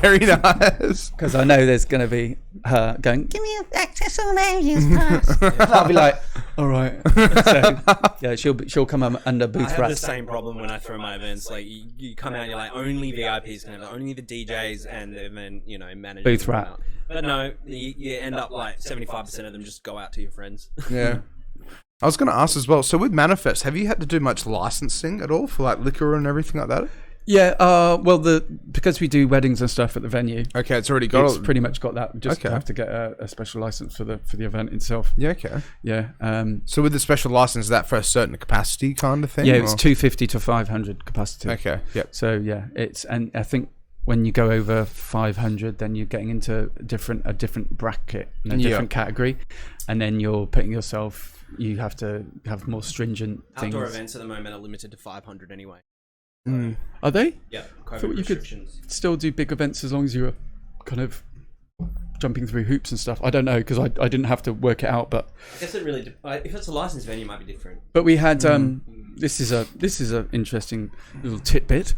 Very nice. Because I know there's going to be her going, give me an access all areas pass. I'll be like, all right. So, yeah, she'll come under booth rat. I have the same problem when I throw my events. Like you come out, and you're like, only VIPs can have it, only the DJs and the event, managers. Booth rat. But no, you end up like 75% of them just go out to your friends. Yeah. I was going to ask as well. So with Manifest, have you had to do much licensing at all for like liquor and everything like that? Yeah, well, because we do weddings and stuff at the venue. Okay, it's already got. It's pretty much got that. Just have to get a special license for the event itself. Yeah. Okay. Yeah. So with the special license, is that for a certain capacity kind of thing? Yeah, it's 250 to 500 capacity. Okay. Yep. So yeah, and I think when you go over 500, then you're getting into a different bracket, and a different category, and then you're putting yourself. You have to have more stringent things. Outdoor events at the moment are limited to 500 anyway. Are they? Yeah, I thought you could still do big events as long as you were kind of jumping through hoops and stuff. I don't know, because I didn't have to work it out, but I guess it really if it's a licensed venue, it might be different. But we had this is a interesting little tidbit.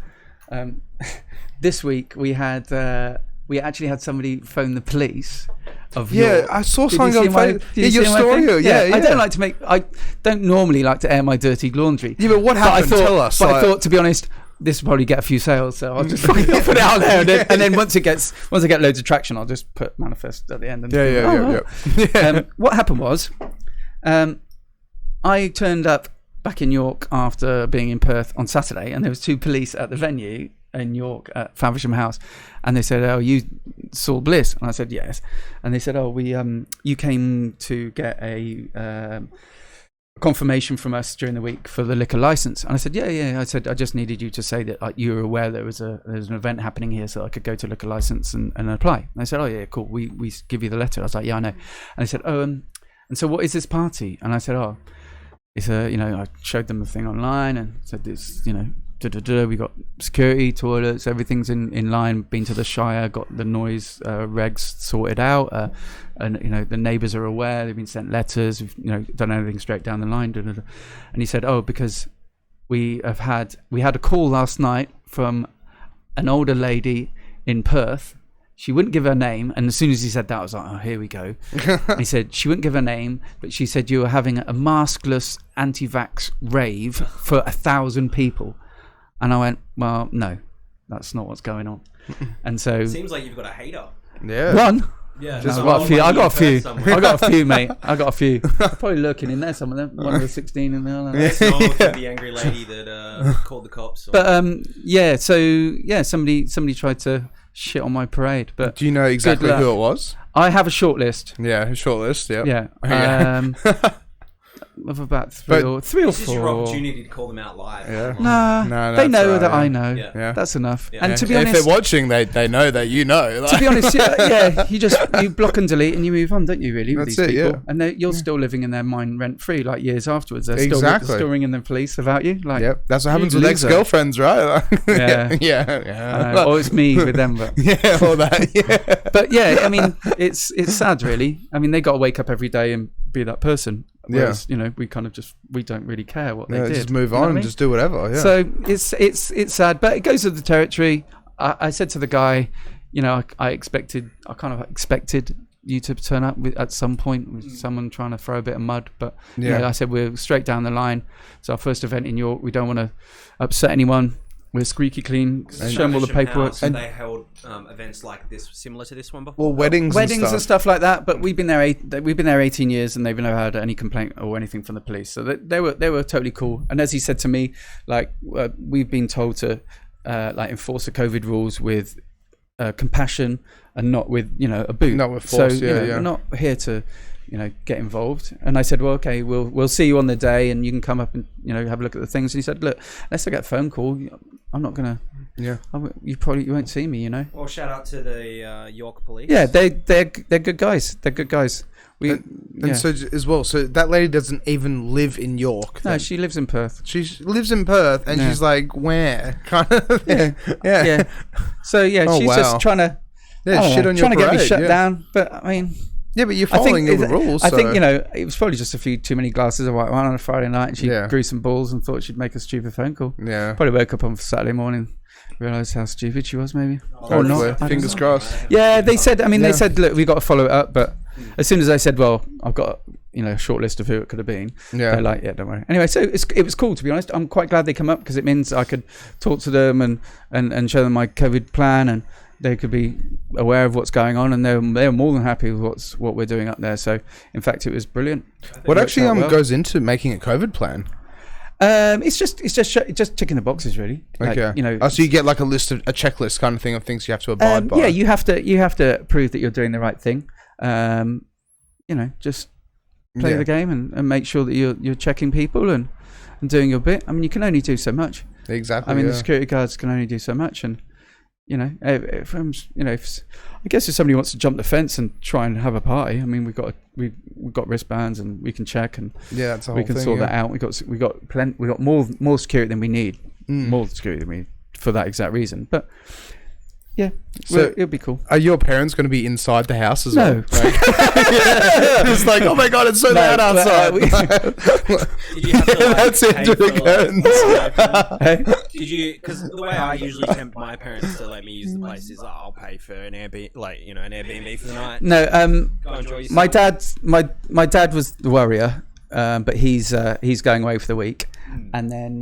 This week we actually had somebody phone the police. I saw something on Facebook. Your story. Yeah. I don't normally like to air my dirty laundry. Yeah, but what happened? Tell us. But I thought, to be honest, this will probably get a few sales, so I'll just put it out there, and then once I get loads of traction, I'll just put Manifest at the end. And yeah. What happened was, I turned up back in York after being in Perth on Saturday, and there was 2 police at the venue in York at Faversham House, and they said, "Oh, you Saul Bliss?" And I said, "Yes." And they said, "Oh, we you came to get a confirmation from us during the week for the liquor license." And I said, yeah. I said, "I just needed you to say that you were aware there was an event happening here, so I could go to liquor license and apply." And they said, "Oh yeah, cool. We give you the letter." I was like, "Yeah, I know." And they said, "Oh, and so what is this party?" And I said, "Oh, it's I showed them the thing online and said this, we got security, toilets, everything's in line. Been to the Shire, got the noise regs sorted out, and the neighbours are aware. They've been sent letters. We've done everything straight down the line." And he said, "Oh, because we had a call last night from an older lady in Perth. She wouldn't give her name, and as soon as he said that, I was like, oh, here we go." And he said she wouldn't give her name, but she said you were having a maskless anti-vax rave for 1,000 people. And I went, "Well, no, that's not what's going on." And so seems like you've got a hater. Yeah. One. Yeah, No, I got a few. I got a few, mate. I got a few. They're probably lurking in there. Some of them. One of the 16 in there. It's not the angry lady that called the cops. But somebody tried to shit on my parade. But do you know exactly who it was? I have a short list. Yeah, a short list. Yeah. Yeah. Of about three or This four. is your opportunity to call them out live. Yeah. Nah, they know that I know. Yeah. That's enough. Yeah. And to be if honest, they're watching, they know that you know. to be honest, you block and delete and you move on, don't you? Really, with That's these it, people, and you're still living in their mind rent free, like years afterwards. They're Exactly. still ringing the police about you. Like, Yep, that's what happens you with loser. ex-girlfriends, right? Yeah. yeah. Or it's me with them, but Yeah, all that. Yeah. but yeah, I mean, it's sad, really. I mean, they got to wake up every day and be that person. Whereas, we kind of we don't really care what they did. Just move You know on what I and mean? just do whatever. Yeah. So it's sad, but it goes with the territory. I said to the guy, I kind of expected you to turn up at some point with someone trying to throw a bit of mud, but I said we're straight down the line. It's our first event in York. We don't want to upset anyone. We're squeaky clean. Show them all the paperwork. And they held events like this, similar to this one before. Well, weddings and stuff like that. But we've been there 18 years, and they've never had any complaint or anything from the police. So they were totally cool. And as he said to me, like we've been told to enforce the COVID rules with compassion and not with a boot. Not with force. So we're not here to get involved. And I said, well, okay, we'll see you on the day, and you can come up and have a look at the things. And he said, look, unless I get a phone call, I'm not gonna. Yeah. You won't see me. Well, shout out to the York police. Yeah, they're good guys. They're good guys. So as well, so that lady doesn't even live in York. No, she lives in Perth. She lives in Perth, and she's like, where? Kind of thing. Yeah. So she's just trying to. Shit on your trying to get me parade, shut down, but I mean. Yeah, but you're following all the rules. I think it was probably just a few too many glasses of white wine on a Friday night, and she grew some balls and thought she'd make a stupid phone call. Yeah, probably woke up on Saturday morning, realised how stupid she was, maybe or not. Fingers crossed. Yeah, they said. I mean, they said, look, we got to follow it up. But as soon as I said, well, I've got a short list of who it could have been. Yeah, they're like, yeah, don't worry. Anyway, so it was cool, to be honest. I'm quite glad they come up because it means I could talk to them and show them my COVID plan, and they could be aware of what's going on, and they're more than happy with what we're doing up there. So, in fact, it was brilliant. What actually goes into making a COVID plan? It's just ticking the boxes, really. Okay. So you get like a checklist kind of thing of things you have to abide by. Yeah, you have to prove that you're doing the right thing. Just play the game and make sure that you're checking people and doing your bit. I mean, you can only do so much. Exactly. I mean, the security guards can only do so much, and if I guess if somebody wants to jump the fence and try and have a party, I mean, we've got wristbands and we can check, and that's a whole we can sort that out. We got more security than we need, more security than we need for that exact reason. But yeah, so it'll be cool. Are your parents going to be inside the house as well? No. It's like, oh my god, it's so loud outside. Did you have to That's it, to the curtains. Did you? Because the way I usually tempt my parents to let me use the place is, I'll pay for an Airbnb, an Airbnb for the night. No, Go enjoy yourself. my dad was the worrier, but he's going away for the week, and then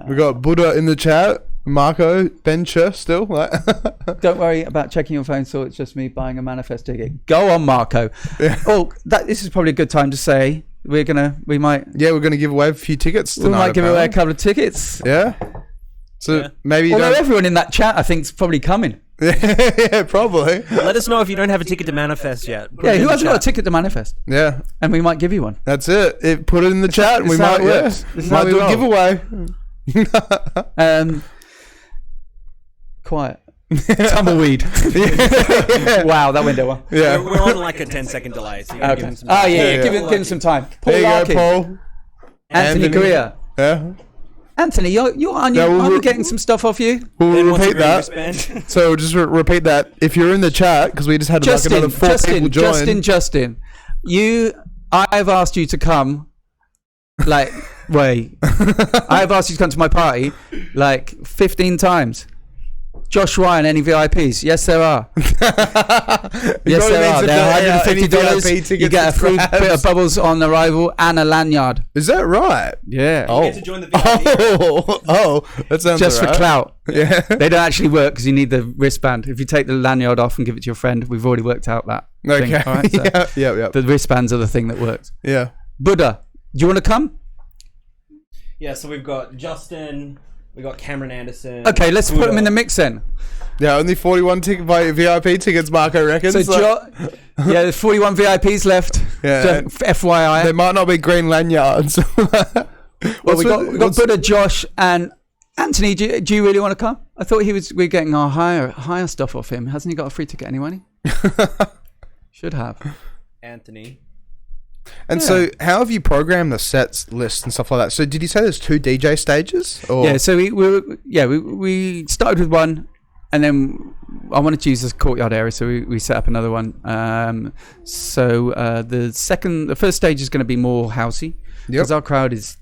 we got Buddha in the chat. Marco, Bencher still. Don't worry about checking your phone, so it's just me buying a manifest ticket. Go on, Marco. Yeah. Oh, this is probably a good time to say we might we're gonna give away a few tickets tonight. we might give away a couple of tickets. Yeah. So maybe although everyone in that chat I think is probably coming. Yeah, probably. Let us know if you don't have a ticket to Manifest yet. Yeah, who hasn't got a ticket to Manifest? Yeah. And we might give you one. That's it. Put it in the chat and we might This is how might we do a roll. giveaway. Quiet. Tumbleweed. Wow, that went there well. Yeah. We're on like a 10-second delay. So you gotta give Okay. him some time. Give him some time. Paul There you Larkin. go, Paul. Anthony Correa. Yeah. Anthony, you're on Yeah, are we getting some stuff off you? We'll Then what's repeat your that. wristband? So just repeat that. If you're in the chat, because we just had like another 4 people join. Justin, I've asked you to come. Like, wait, I've asked you to come to my party like 15 times. Josh Ryan, any VIPs? Yes, there are. Yes, there are. They're $150. You get a free bit of bubbles on arrival and a lanyard. Is that right? Yeah. You get to join the VIP. That sounds Just for alright. clout. Yeah. They don't actually work because you need the wristband. If you take the lanyard off and give it to your friend, we've already worked out that. Okay. Thing. All right, so Yeah. the wristbands are the thing that works. Yeah. Buddha, do you want to come? Yeah, so we've got Justin, we got Cameron Anderson. Okay, let's put them in the mix then. Yeah, only 41 VIP tickets, Marco reckons. There's 41 VIPs left. Yeah. FYI. There might not be green lanyards. Well, we got Buddha, Josh, and Anthony. Do you really want to come? I thought we're getting our higher stuff off him. Hasn't he got a free ticket anyway? Should have. Anthony. And so, how have you programmed the sets list and stuff like that? So, did you say there's 2 DJ stages? Or? Yeah. So we started with one, and then I wanted to use this courtyard area, so we set up another one. The first stage is going to be more housey because our crowd is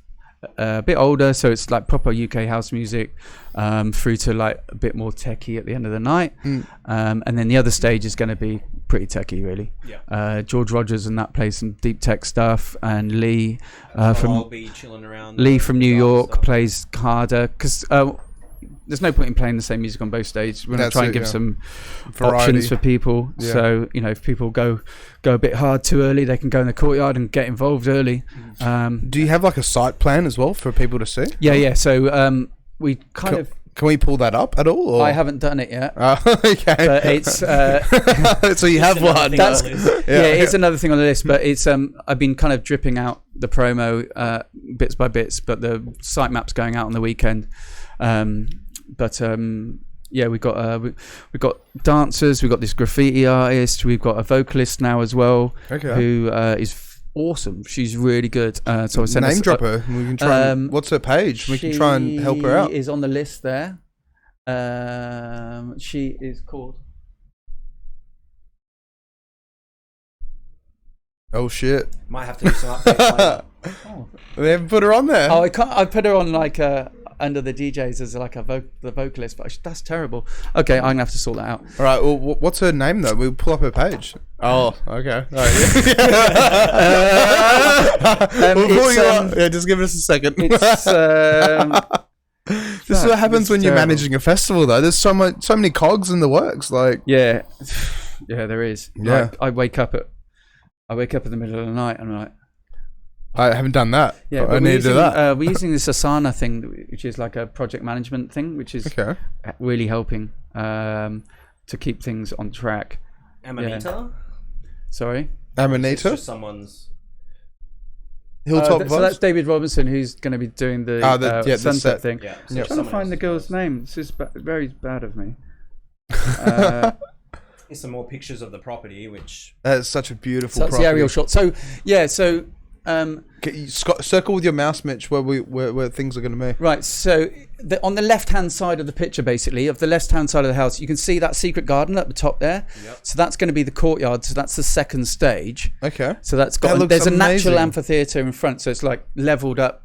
a bit older, so it's like proper UK house music, through to like a bit more techie at the end of the night. And then the other stage is going to be pretty techie, really. George Rogers and that plays some deep tech stuff, and Lee I'll be chilling around. Lee from New York plays harder because there's no point in playing the same music on both stages. We're going to try and give some variety. options for people. Yeah. So, if people go a bit hard too early, they can go in the courtyard and get involved early. Do you have like a site plan as well for people to see? Yeah. So we kind of... Can we pull that up at all? Or? I haven't done it yet. Okay. But it's... so you have one. It's another thing on the list, but it's I've been kind of dripping out the promo bits by bits, but the site map's going out on the weekend. We've got dancers, we've got this graffiti artist, we've got a vocalist now as well, who is awesome. She's really good. So I sent name drop her. We can try. What's her page? We can try and help her out. She is on the list there. She is called. Oh shit! Might have to do some updates. They haven't put her on there. Oh, I can't. I put her on like under the DJs as like the vocalist, but that's terrible. Okay, I'm gonna have to sort that out. All right. Well, what's her name though? We'll pull up her page. Oh, okay. All right. We'll pull you up. Yeah, just give us a second. This is what happens when you're managing a festival, though. There's so many cogs in the works. Like yeah, there is. Yeah, like, I wake up in the middle of the night and I'm like, I haven't done that. Yeah, I need to do that. We're using this Asana thing, which is like a project management thing, which is really helping to keep things on track. Amanita? Sorry? Amanita? It's just someone's... Hilltop so that's David Robinson, who's going to be doing the sunset thing. Yeah, I'm trying to find the girl's name. This is very bad of me. Here's some more pictures of the property, which... That's such a beautiful property. That's the aerial shot. So, circle with your mouse, Mitch, where things are going to be. Right, so on the left-hand side of the picture, basically, of the left-hand side of the house, you can see that secret garden at the top there. Yep. So that's going to be the courtyard. So that's the second stage. Okay. So there's a natural amphitheatre in front, so it's like leveled up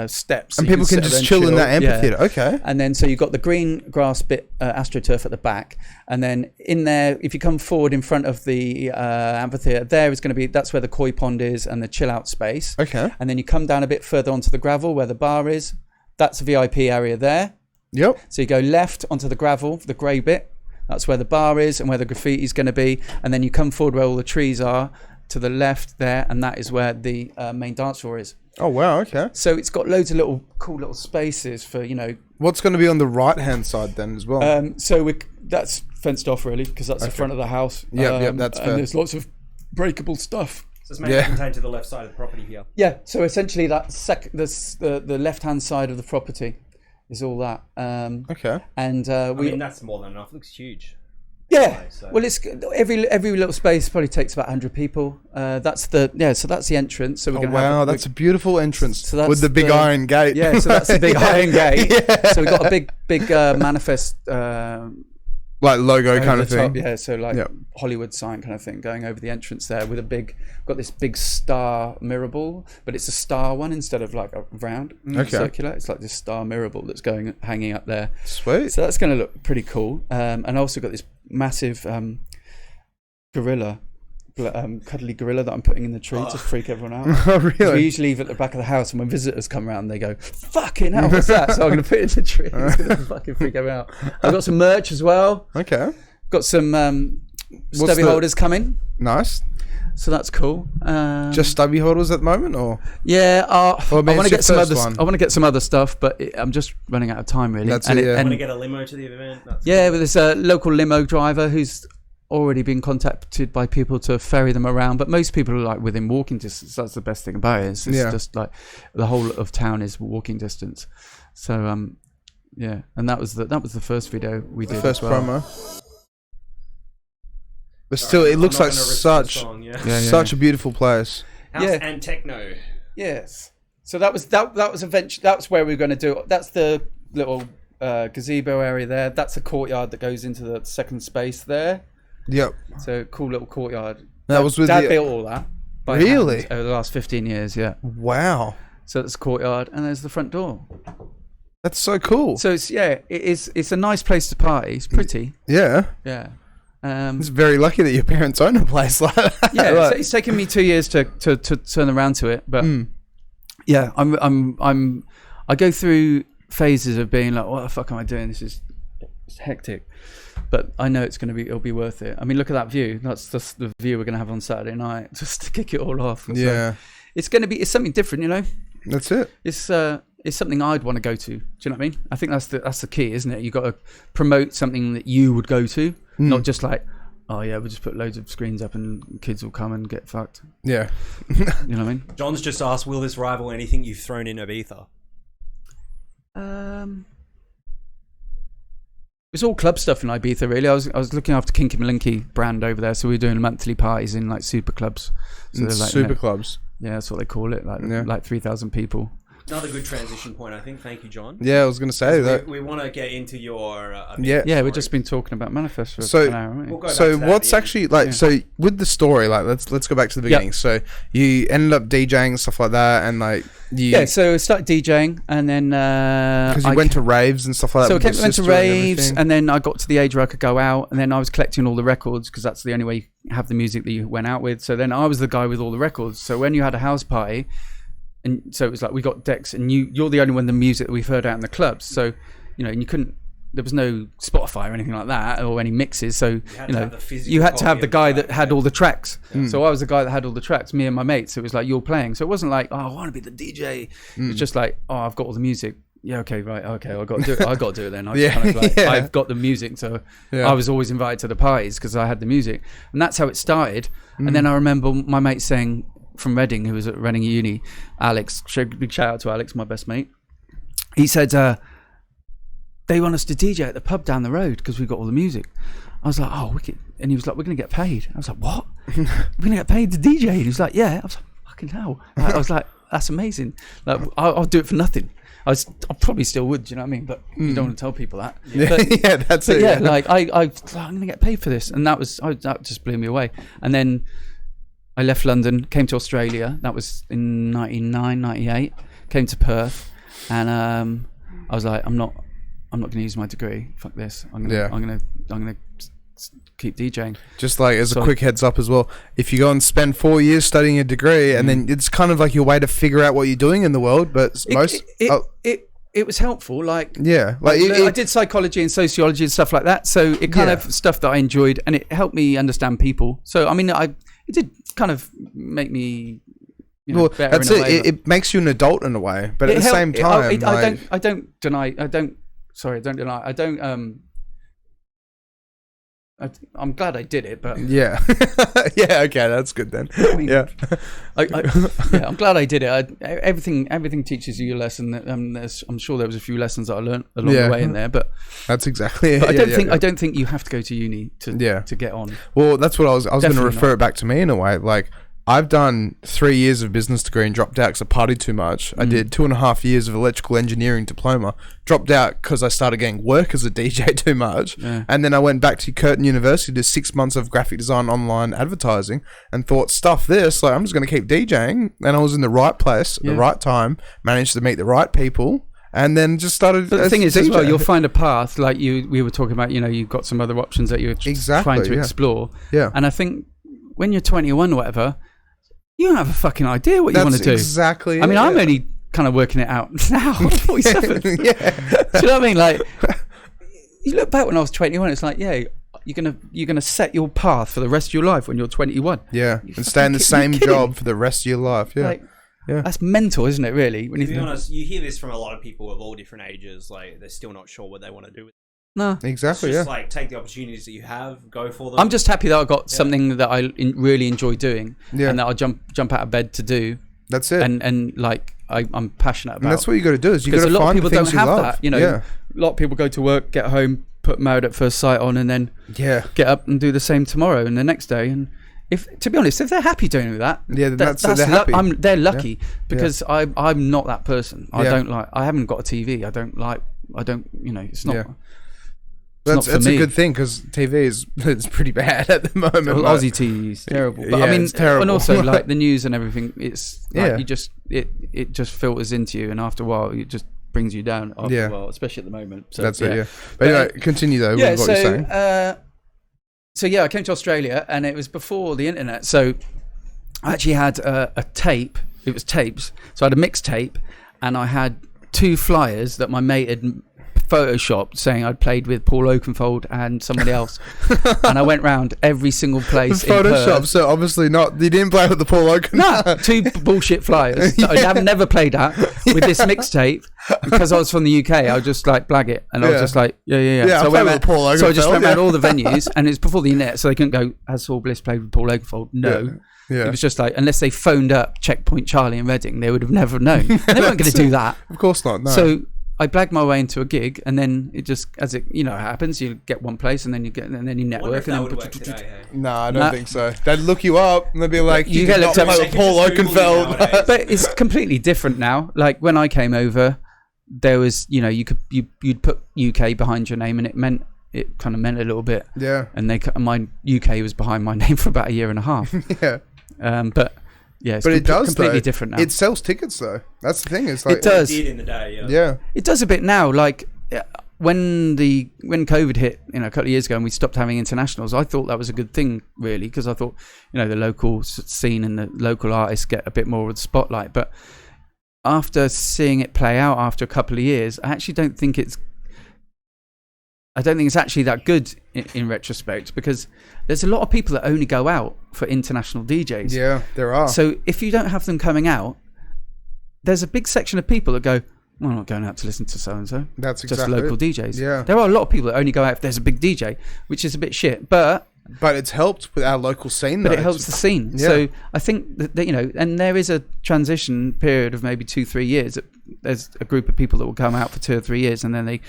steps. And people can just chill in that amphitheatre. Yeah. Okay. And then so you've got the green grass bit, AstroTurf at the back. And then in there, if you come forward in front of the amphitheatre, that's where the koi pond is and the chill out space. Okay. And then you come down a bit further onto the gravel where the bar is. That's a VIP area there. Yep. So you go left onto the gravel, the grey bit. That's where the bar is and where the graffiti is going to be. And then you come forward where all the trees are. to the left there, and that is where the main dance floor is. Oh wow, okay. So it's got loads of cool little spaces for, you know. What's going to be on the right hand side then as well? So that's fenced off really, because that's the front of the house. Yeah, that's fair. And there's lots of breakable stuff. So it's mainly contained to the left side of the property here. Yeah, so essentially that the left hand side of the property is all that. Okay. And I mean, that's more than enough. It looks huge. Yeah. So. Well, it's every little space probably takes about 100 people. So that's the entrance. So we're going to have that's a beautiful entrance so that's with the big iron gate. Yeah, so that's the big iron gate. Yeah. So we've got a big manifest like logo kind of top, thing. yeah, so like Hollywood sign kind of thing going over the entrance there with got this big star mirror ball, but it's a star one instead of like a round circular. It's like this star mirror ball that's hanging up there. Sweet. So that's going to look pretty cool. And I also got this massive gorilla, cuddly gorilla that I'm putting in the tree to freak everyone out. Oh, really? We usually leave it at the back of the house, and when visitors come around, they go, "Fucking hell, what's that?" So I'm going to put it in the tree. It's going to fucking freak everyone out. I've got some merch as well. Okay. Got some stubby holders coming. Nice. So that's cool. Just stubby holders at the moment, or yeah, I want to get some other. one. I want to get some other stuff, but I'm just running out of time really. That's it. Yeah. Want to get a limo to the event? But there's a local limo driver who's already been contacted by people to ferry them around, but most people are like within walking distance. That's the best thing about it. It's just like the whole of town is walking distance. So and that was the first video we did. First promo. But still, it looks like such a beautiful place. House and techno. Yes. So that was eventually, that's where we were going to do it. That's the little gazebo area there. That's a courtyard that goes into the second space there. Yep. So cool little courtyard. That was with Dad built all that. Really? Over the last 15 years, yeah. Wow. So that's the courtyard, and there's the front door. That's so cool. So it's a nice place to party. It's pretty. Yeah. Yeah. It's very lucky that your parents own a place like that. Yeah, like, it's taken me 2 years to turn around to it, but yeah, I go through phases of being like, what the fuck am I doing? It's hectic. But I know it'll be worth it. I mean, look at that view. That's just the view we're going to have on Saturday night, just to kick it all off. Yeah. So it's something different, you know? That's it. It's something I'd want to go to. Do you know what I mean? I think that's the key, isn't it? You've got to promote something that you would go to, not just like, oh yeah, we'll just put loads of screens up and kids will come and get fucked. Yeah. You know what I mean? John's just asked, will this rival anything you've thrown in Ibiza? It's all club stuff in Ibiza, really. I was looking after Kinky Malinki brand over there, so we were doing monthly parties in like super clubs. So like, super clubs. Yeah, that's what they call it. Like 3,000 people. Another good transition point, I think. Thank you, John. Yeah, I was going to say that. We want to get into your yeah, we've just been talking about Manifest for an hour, haven't we? We'll go back so to that what's actually like? So with the story, like let's go back to the beginning. Yep. So you ended up DJing and stuff like that, and like so I started DJing, and then because you went to raves and stuff like that. So I went to raves, and then I got to the age where I could go out, and then I was collecting all the records because that's the only way you have the music that you went out with. So then I was the guy with all the records. So when you had a house party. And so it was like we got decks, and you're the only one the music that we've heard out in the clubs. So, you know, and there was no Spotify or anything like that, or any mixes. So you had to have the guy that had all the tracks. So I was the guy that had all the tracks. Me and my mates. It was like you're playing. So it wasn't like, oh, I want to be the DJ. It was just like, oh, I've got all the music. Yeah, okay, right, okay, I got to do it. I got to do it then. I've got the music, so I was always invited to the parties because I had the music, and that's how it started. And then I remember my mate saying, from Reading, who was at Reading Uni, Alex, big shout out to Alex, my best mate. He said they want us to DJ at the pub down the road because we've got all the music. I was like, oh, wicked. And he was like, we're going to get paid. I was like, what? We're going to get paid to DJ? And he was like, yeah. I was like, fucking hell. I was like, that's amazing. Like, I'll do it for nothing. I probably still would, do you know what I mean? But you don't want to tell people that. Yeah, but, that's it. Yeah, like I'm going to get paid for this, and that just blew me away. And then I left London, came to Australia. That was in 99, 98. Came to Perth, and I was like, I'm not going to use my degree. Fuck this. I'm going to keep DJing. Just like as a quick heads up as well, if you go and spend 4 years studying a degree, and then it's kind of like your way to figure out what you're doing in the world. But it was helpful. Like I did psychology and sociology and stuff like that. So it kind of stuff that I enjoyed, and it helped me understand people. So I mean, it did kind of make me. Well, that's it. It makes you an adult in a way, but at the same time, I don't deny. I'm glad I did it, but yeah, yeah, okay, that's good then. I mean, yeah, I'm glad I did it. Everything teaches you a lesson. I'm sure there was a few lessons that I learned along the way in there, but that's exactly it. But I don't think you have to go to uni to get on. Well, that's what I was going to refer it back to me in a way. Like, I've done 3 years of business degree and dropped out because I partied too much. I did 2.5 years of electrical engineering diploma, dropped out because I started getting work as a DJ too much. Yeah. And then I went back to Curtin University, did 6 months of graphic design, online advertising, and thought, stuff this, like, I'm just going to keep DJing. And I was in the right place at the right time, managed to meet the right people. And then just started. But the thing is, as well, you'll find a path. Like we were talking about, you've got some other options that you're trying to explore. Yeah. And I think when you're 21 or whatever, you don't have a fucking idea what you want to do. Exactly. I mean, I'm only kind of working it out now. I'm 47. Do you know what I mean? Like, you look back when I was 21, it's like, you're gonna set your path for the rest of your life when you're 21. Yeah, and stay in the same job for the rest of your life. Yeah. Like, that's mental, isn't it? Really, when to be honest, you hear this from a lot of people of all different ages. Like, they're still not sure what they want to do with it. No, exactly. Just like take the opportunities that you have, go for them. I'm just happy that I got something that I really enjoy doing, and that I jump out of bed to do. That's it. And like I'm passionate about. And that's what you got to do. Is you got to find a lot of people don't have love. that. A lot of people go to work, get home, put Married at First Sight on, and then get up and do the same tomorrow and the next day. And to be honest, if they're happy doing that, they're happy. They're lucky because I'm not that person. I haven't got a TV. I don't. It's not. Yeah. That's a good thing because TV it's pretty bad at the moment. Well, Aussie TV is terrible. But I mean, it's terrible. And also like the news and everything, it's like it just filters into you, and after a while, it just brings you down. After a while, especially at the moment. So, that's it. Yeah. But anyway, continue though. With what you're saying. So I came to Australia, and it was before the internet. So I actually had a tape. It was tapes. So I had a mixtape, and I had 2 flyers that my mate had photoshopped saying I'd played with Paul Oakenfold and somebody else, and I went round every single place in Photoshop. So obviously not. You didn't play with the Paul Oakenfold. No, 2 bullshit flyers that I have never played at with this mixtape because I was from the UK. I would just like blag it, and I was just like, yeah. So I just went around all the venues, and it's before the internet, so they couldn't go, has Saul Bliss played with Paul Oakenfold? No. Yeah. It was just like, unless they phoned up Checkpoint Charlie in Reading, they would have never known. They weren't going to do that. Of course not. No. So I blagged my way into a gig, and then it just, as it happens, you get one place, and then you network. No, I don't think so. They'd look you up, and they'd be like, "You get looked up with Paul Oakenfold." But it's completely different now. Like when I came over, there was, you'd put UK behind your name, and it kind of meant a little bit. Yeah. And my UK was behind my name for about a year and a half. Yeah. But it's it does completely different now. It sells tickets though. That's the thing. It's like it does. It did in the day. Yeah. It does a bit now. Like when COVID hit, a couple of years ago, and we stopped having internationals, I thought that was a good thing, really, because I thought, the local scene and the local artists get a bit more of the spotlight. But after seeing it play out after a couple of years, I actually don't think it's actually that good in retrospect, because there's a lot of people that only go out for international DJs. Yeah, there are. So if you don't have them coming out, there's a big section of people that go, well, I'm not going out to listen to so-and-so. That's just local DJs. Yeah. There are a lot of people that only go out if there's a big DJ, which is a bit shit. But it's helped with our local scene, though. But it helps the scene. Yeah. So I think that, and there is a transition period of maybe 2-3 years. There's a group of people that will come out for 2 or 3 years, and then they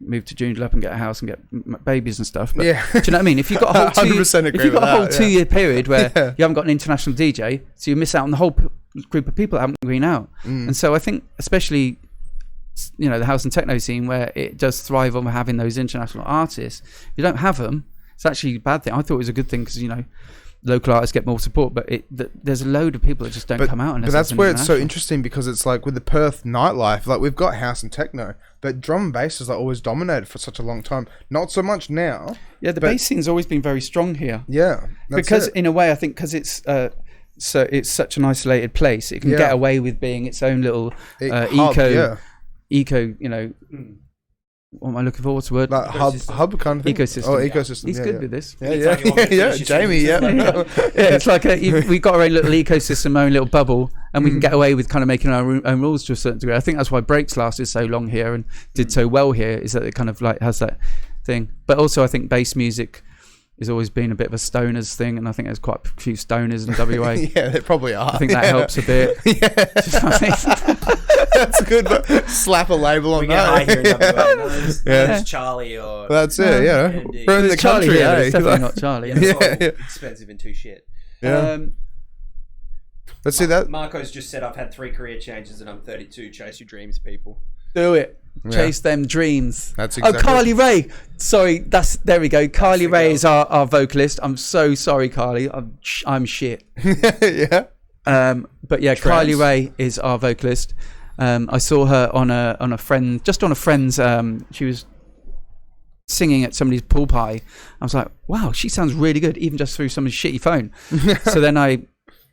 move to Joondalup and get a house and get babies and stuff. But, do you know what I mean? If you've got a whole 2 year period where you haven't got an international DJ, so you miss out on the whole group of people that haven't been out. And so I think, especially, the house and techno scene, where it does thrive on having those international artists, if you don't have them, it's actually a bad thing. I thought it was a good thing because, local artists get more support, but there's a load of people that just don't come out. But that's where it's so interesting, because it's like with the Perth nightlife, like we've got house and techno, but drum and bass has like always dominated for such a long time. Not so much now. Yeah, the bass scene's always been very strong here. Yeah, because in a way, I think because it's it's such an isolated place, it can get away with being its own little eco, what am I looking for? What's the word? Like hub kind of thing. Ecosystem. Oh, ecosystem. He's yeah, good yeah. with this. Yeah, Jamie, yeah. Yeah, it's like we got our own little ecosystem, our own little bubble, and we can get away with kind of making our own rules to a certain degree. I think that's why Breaks lasted so long here and did so well here, is that it kind of like has that thing. But also I think bass music has always been a bit of a stoners thing, and I think there's quite a few stoners in WA. Yeah, they probably are. I think that helps a bit. That's good, but slap a label on We get high that. here in WA. No, it's Yeah. Charlie or... That's it, yeah. Indeed. We're in the Charlie, country, yeah, eh? it's definitely not Charlie. It's all Yeah. expensive and too shit. Yeah. Let's see that. Marco's just said, I've had 3 career changes and I'm 32. Chase your dreams, people. Do it. Yeah. Chase them dreams. That's exactly. Oh, Carly Rae. Sorry, there we go. Carly the Rae girl. is our vocalist. I'm so sorry, Carly. I'm shit. Yeah. But yeah, Carly Rae is our vocalist. I saw her on a friend's. She was singing at somebody's pool party. I was like, wow, she sounds really good, even just through somebody's shitty phone. So then I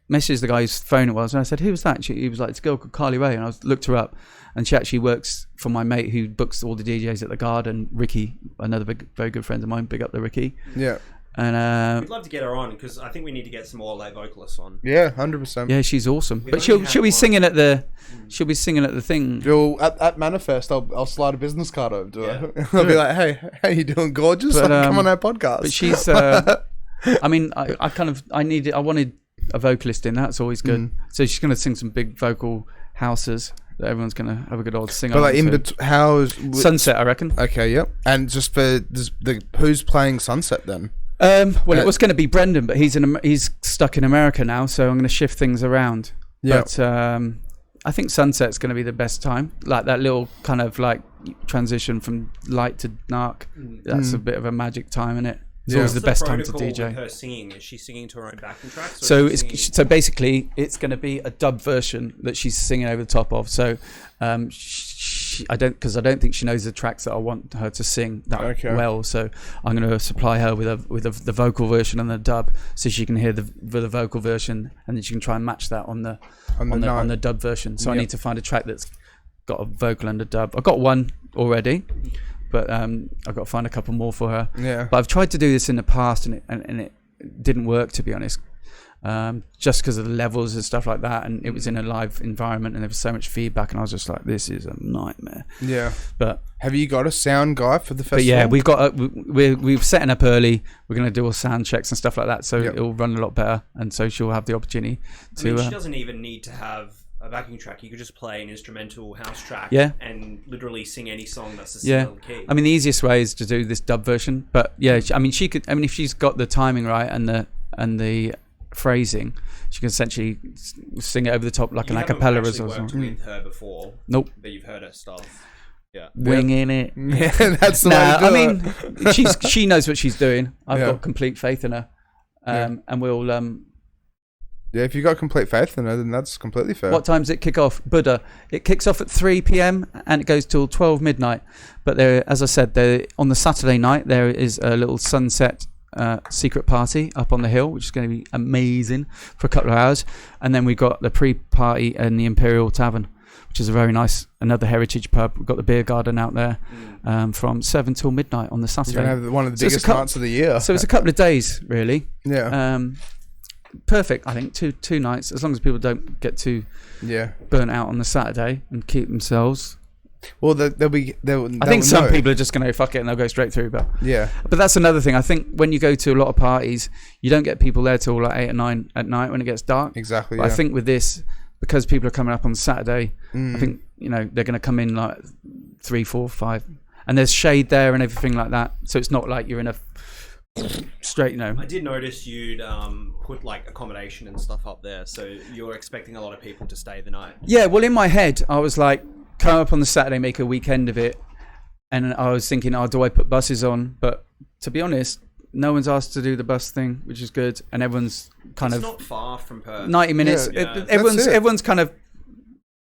messaged the guy whose phone it was, and I said, who was that? He was like, it's a girl called Carly Rae, and I looked her up, and she actually works for my mate who books all the DJs at the Garden, Ricky, another very good friend of mine. Big up the Ricky. Yeah. And We'd love to get her on because I think we need to get some more lay vocalists on. Yeah, 100%. yeah, she's awesome. We've But only she'll had be one. singing at the thing. Well, at Manifest, I'll slide a business card over to her. Yeah. I'll be like, hey, how you doing, gorgeous? But, Come on our podcast. But she's. I mean, I wanted a vocalist in. That's always good. So she's going to sing some big vocal houses that everyone's going to have a good old sing. But like Sunset, I reckon. Okay, yep. And just for who's playing Sunset then? Well, it was going to be Brendan, but he's stuck in America now, so I'm going to shift things around. Yeah. But I think Sunset's going to be the best time, like that little kind of like transition from light to dark. That's a bit of a magic time, isn't it? It's always the best time to DJ. With her singing, is she singing to her own backing tracks? So basically, it's going to be a dub version that she's singing over the top of. So I don't think she knows the tracks that I want her to sing that well. So I'm going to supply her with the vocal version and the dub, so she can hear the vocal version, and then she can try and match that on the dub version. So I need to find a track that's got a vocal and a dub. I've got one already, but I've got to find a couple more for her. Yeah. But I've tried to do this in the past, and it didn't work, to be honest. Just because of the levels and stuff like that, and it was in a live environment, and there was so much feedback, and I was just like, this is a nightmare. Yeah. But have you got a sound guy for the festival? But yeah, we've got we're setting up early. We're going to do all sound checks and stuff like that, so it'll run a lot better, and so she'll have the opportunity to. She doesn't even need to have a backing track. You could just play an instrumental house track, and literally sing any song that's a similar key. I mean, the easiest way is to do this dub version, but yeah, I mean, she could. I mean, if she's got the timing right and the phrasing, she can essentially sing it over the top like an a cappella or something. Worked with her before? Nope. But you've heard her stuff. Yeah. Winging it. Yeah, that's the way to do it. She knows what she's doing. I've got complete faith in her, and we'll. Yeah, if you got complete faith in her, then that's completely fair. What time does it kick off? Buddha. It kicks off at 3 p.m. and it goes till 12 midnight. But there, as I said, on the Saturday night there is a little sunset secret party up on the hill, which is going to be amazing for a couple of hours. And then we've got the pre-party in the Imperial Tavern, which is a very nice, another heritage pub. We've got the beer garden out there from 7 till midnight on the Saturday. You're going to have one of the biggest nights of the year. So it's a couple of days, really. Yeah. Perfect, I think. Two nights, as long as people don't get too burnt out on the Saturday and keep themselves. Well, I think some people are just going to fuck it and they'll go straight through. But that's another thing. I think when you go to a lot of parties, you don't get people there till like 8 or 9 at night when it gets dark. Exactly. But I think with this, because people are coming up on Saturday, I think they're going to come in like 3, 4, 5, and there's shade there and everything like that. So it's not like you're in a straight. I did notice you'd put like accommodation and stuff up there, so you're expecting a lot of people to stay the night. Yeah, well, in my head I was like, come up on the Saturday, make a weekend of it, and I was thinking, do I put buses on? But to be honest, no one's asked to do the bus thing, which is good, and everyone's it's not far from Perth. 90 minutes. Yeah. Everyone's kind of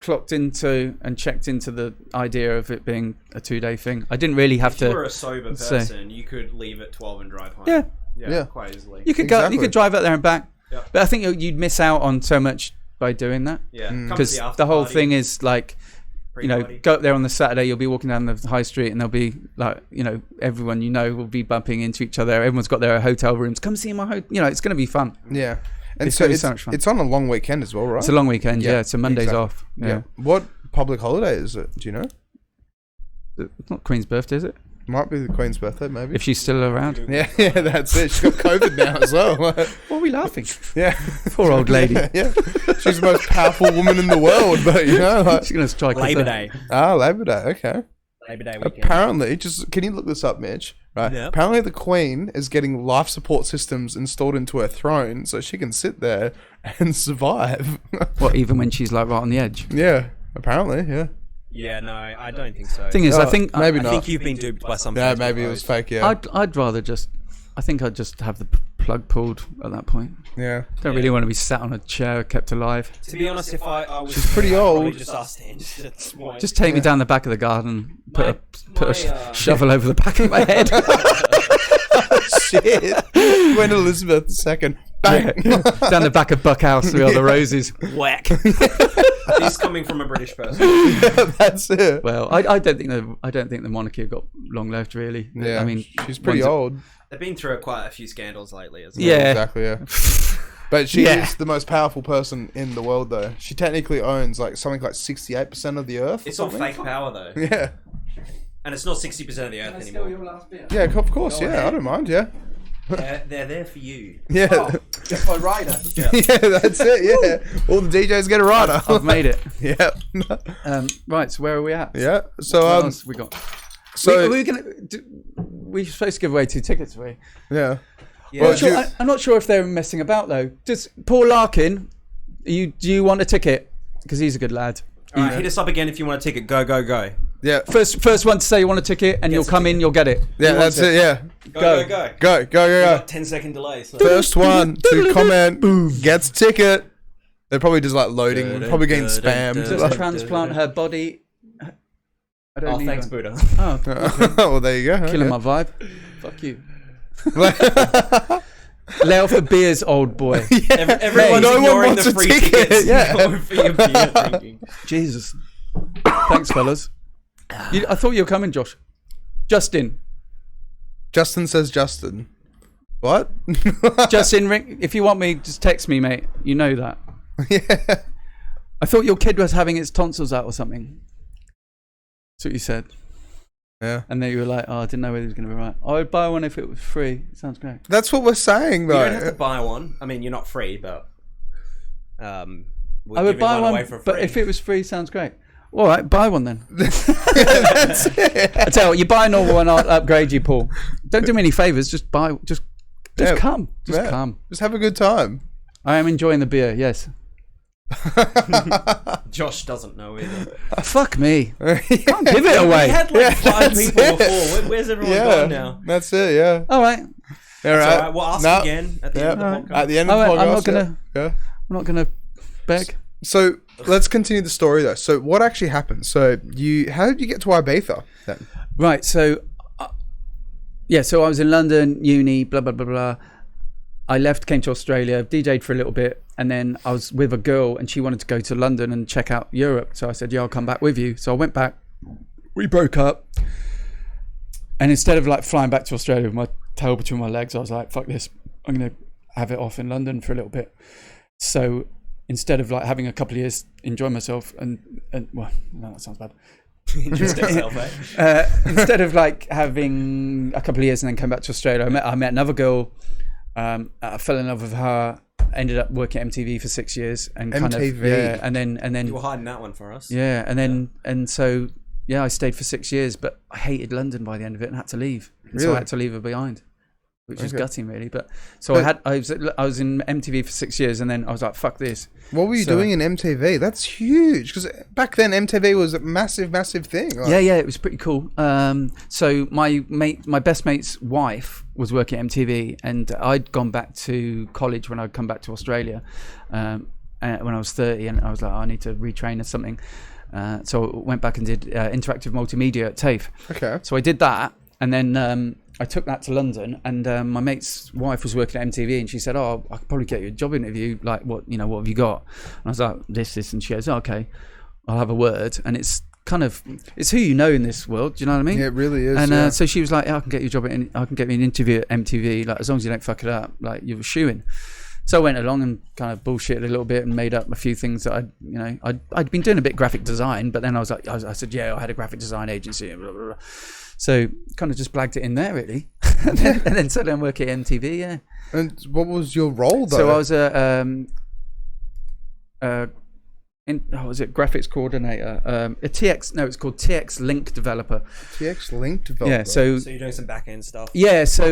clocked into and checked into the idea of it being a 2-day thing. I didn't really have to. If you were a sober person, you could leave at 12 and drive home. Yeah, quite easily. You could go. You could drive out there and back. Yep. But I think you'd miss out on so much by doing that. Yeah, because the whole thing is like, Pre-party. go up there on the Saturday. You'll be walking down the high street, and there'll be like, everyone will be bumping into each other. Everyone's got their hotel rooms. Come see my hotel. It's going to be fun. Yeah. And It's so gonna be it's, so much fun. it's on a long weekend as well, right? It's a long weekend. Yeah, Yeah. So Monday's exactly. off. Yeah. What public holiday is it? Do you know? It's not Queen's birthday, is it? Might be the Queen's birthday, maybe. If she's still around. Yeah, that's it. She's got COVID now as well. What are we laughing? Yeah. Poor old lady. Yeah. She's the most powerful woman in the world, but She's going to strike Labor us. Day. Labor Day, okay. Labor Day weekend. Apparently, can you look this up, Mitch? Right. Yep. Apparently, the Queen is getting life support systems installed into her throne so she can sit there and survive. What, even when she's like right on the edge? Yeah. Apparently, yeah. Yeah, no, I don't think so. Thing is, I Oh, think maybe I not. think you've been duped by something. Yeah, maybe it was fake. Yeah. I'd rather just. I think I'd just have the plug pulled at that point. Yeah. Don't really want to be sat on a chair kept alive. To be honest, if I was, She's pretty I'd probably old. just ask Stan at this point. Just take me down the back of the garden, put My- a shovel over the back of my head. Shit. Queen Elizabeth II. Bang. Down the back of Buck House with all the roses. whack. This coming from a British person. Yeah, that's it. Well, I don't think the monarchy have got long left, really. Yeah. I mean, she's pretty one's- old. They've been through quite a few scandals lately as well. Yeah. Exactly, yeah. But she Yeah. is the most powerful person in the world, though. She technically owns like something like 68% of the earth. It's all fake power though, Yeah. and it's not 60% of the earth anymore. Yeah, of course. Yeah, I don't mind. Yeah. They're there for you. Yeah. Just by rider. Yeah, that's it. Yeah. All the DJs get a rider. I've made it. Yeah. Right, so where are we at? Yeah. So, What else we got? so We're supposed to give away 2 tickets, are we? yeah. Yeah. Well, Sure, I'm not sure if they're messing about though. Just Paul Larkin, do you want a ticket? Because he's a good lad. All right, hit us up again if you want a ticket. Go, go, go. Yeah. First one to say you want a ticket, and you'll a come in, you'll get it. Yeah, Who that's wants it. Yeah. Go, Go. go, go. Go, go, go, We go. got 10-second delay. So. First one to comment gets a ticket. They're probably just like loading. We're probably getting spammed. Just transplant her body. I don't Oh, need thanks, one. Buddha. Oh, Well, there you go. killing my vibe. Fuck you. Lay off the beers, old boy. Everyone's no one ignoring wants the a free ticket, tickets. yeah. Going for your beer drinking. Jesus. Thanks, fellas. I thought you were coming, Josh. Justin. Justin says Justin. What? Justin, ring. If you want me, just text me, mate. You know that. Yeah. I thought your kid was having its tonsils out or something. That's what you said. Yeah. And then you were like, oh, I didn't know whether it was going to be right. I would buy one if it was free. It sounds great. That's what we're saying, You though. don't have to buy one. I mean, you're not free, but we're I would giving buy away one, for free. but if it was free, sounds great. All right, buy one then. That's it. I tell you, what, you buy a normal one, I'll upgrade you, Paul. Don't do me any favors. Just buy. Just Yeah, come. Just yeah. come. Just have a good time. I am enjoying the beer. Yes. Josh doesn't know either. Fuck me. Can't Give it We away. had like 5 that's people it. before. Where's everyone Yeah. gone now? That's it. Yeah. All right. All It's right. all right. We'll ask No. again at the Yeah. end of the podcast. At the end of All the right, podcast. I'm not gonna. Yeah. I'm not gonna beg. So let's continue the story though. So what actually happened? So how did you get to Ibiza then? Right. So, so I was in London, uni, blah blah blah blah. I left, came to Australia, DJ'd for a little bit, and then I was with a girl, and she wanted to go to London and check out Europe. So I said, "Yeah, I'll come back with you." So I went back. We broke up, and instead of like flying back to Australia with my tail between my legs, I was like, "Fuck this! I'm gonna have it off in London for a little bit." So instead of like having a couple of years, enjoy myself, and well, no, that sounds bad. Just yourself, eh? Instead of like having a couple of years and then come back to Australia, I met another girl. I fell in love with her. Ended up working at MTV for 6 years, and kind of MTV. yeah, and then You were hiding that one for us. yeah, and then and so yeah, I stayed for 6 years, but I hated London by the end of it and had to leave. And so Really? I had to leave her behind, which was Okay. gutting really. But so But- I was in MTV for 6 years, and then I was like, fuck this. What were you So- doing in MTV? That's huge because back then MTV was a massive thing. Like, Yeah, it was pretty cool. So my best mate's wife was working at MTV, and I'd gone back to college when I'd come back to Australia when I was 30, and I was like, I need to retrain or something. So I went back and did interactive multimedia at TAFE. Okay. So I did that, and then I took that to London, and my mate's wife was working at MTV, and she said, "Oh, I could probably get you a job interview. Like, what have you got?" And I was like, "This," and she goes, oh, "Okay, I'll have a word." And it's kind of, it's who you know in this world. Do you know what I mean? Yeah, it really is. And so she was like, I can get you a job I can get me an interview at MTV. Like, as long as you don't fuck it up, like you're shooing. So I went along and kind of bullshitted a little bit and made up a few things that I'd been doing a bit of graphic design, but then I was like, I said, yeah, I had a graphic design agency and blah, blah, blah. So kind of just blagged it in there really. and then suddenly I'm working at MTV, yeah. And what was your role though? So I was graphics coordinator, it's called TX Link developer. TX Link developer. Yeah, so you're doing some back end stuff. Yeah, so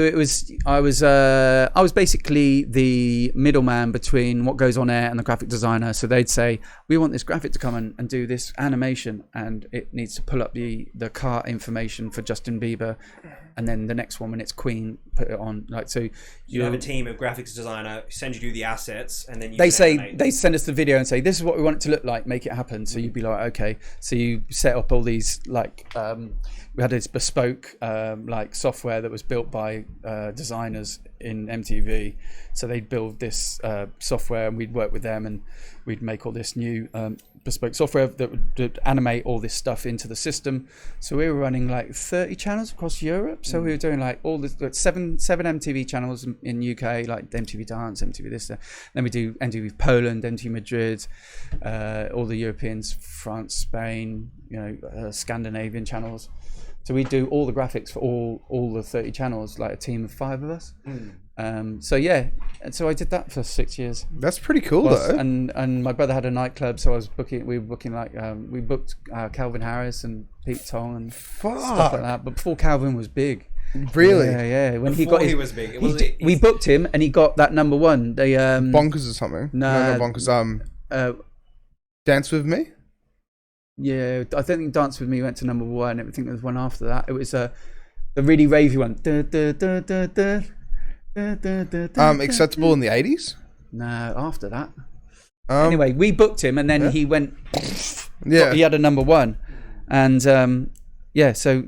I was basically the middleman between what goes on air and the graphic designer. So they'd say, we want this graphic to come and do this animation, and it needs to pull up the car information for Justin Bieber, and then the next one when it's Queen, put it on. Like, so you have a team of graphics designer send you the assets, and then they send us the video and say, this is what we want it to look like, make it happen. So you'd be like, okay. So you set up all these, like, we had this bespoke like software that was built by designers in MTV. So they'd build this software, and we'd work with them, and we'd make all this new bespoke software that would animate all this stuff into the system. So we were running like 30 channels across Europe. So we were doing like all the seven MTV channels in UK, like MTV Dance, MTV this, that. Then we do MTV Poland, MTV Madrid, all the Europeans, France, Spain, Scandinavian channels. So we do all the graphics for all the 30 channels, like a team of 5 of us. So yeah, and so I did that for 6 years. That's pretty cool though. And my brother had a nightclub, so we were booking like we booked Calvin Harris and Pete Tong and stuff like that. But before Calvin was big. Really? Yeah. When he was big. We booked him, and he got that number one. They Bonkers or something. No, not Bonkers. Dance With Me. Yeah, I think Dance With Me went to number one. I think there was one after that. It was the really ravey one. Acceptable in the 80s? No, after that. Anyway, we booked him, and then he went. Yeah, he had a number one, and so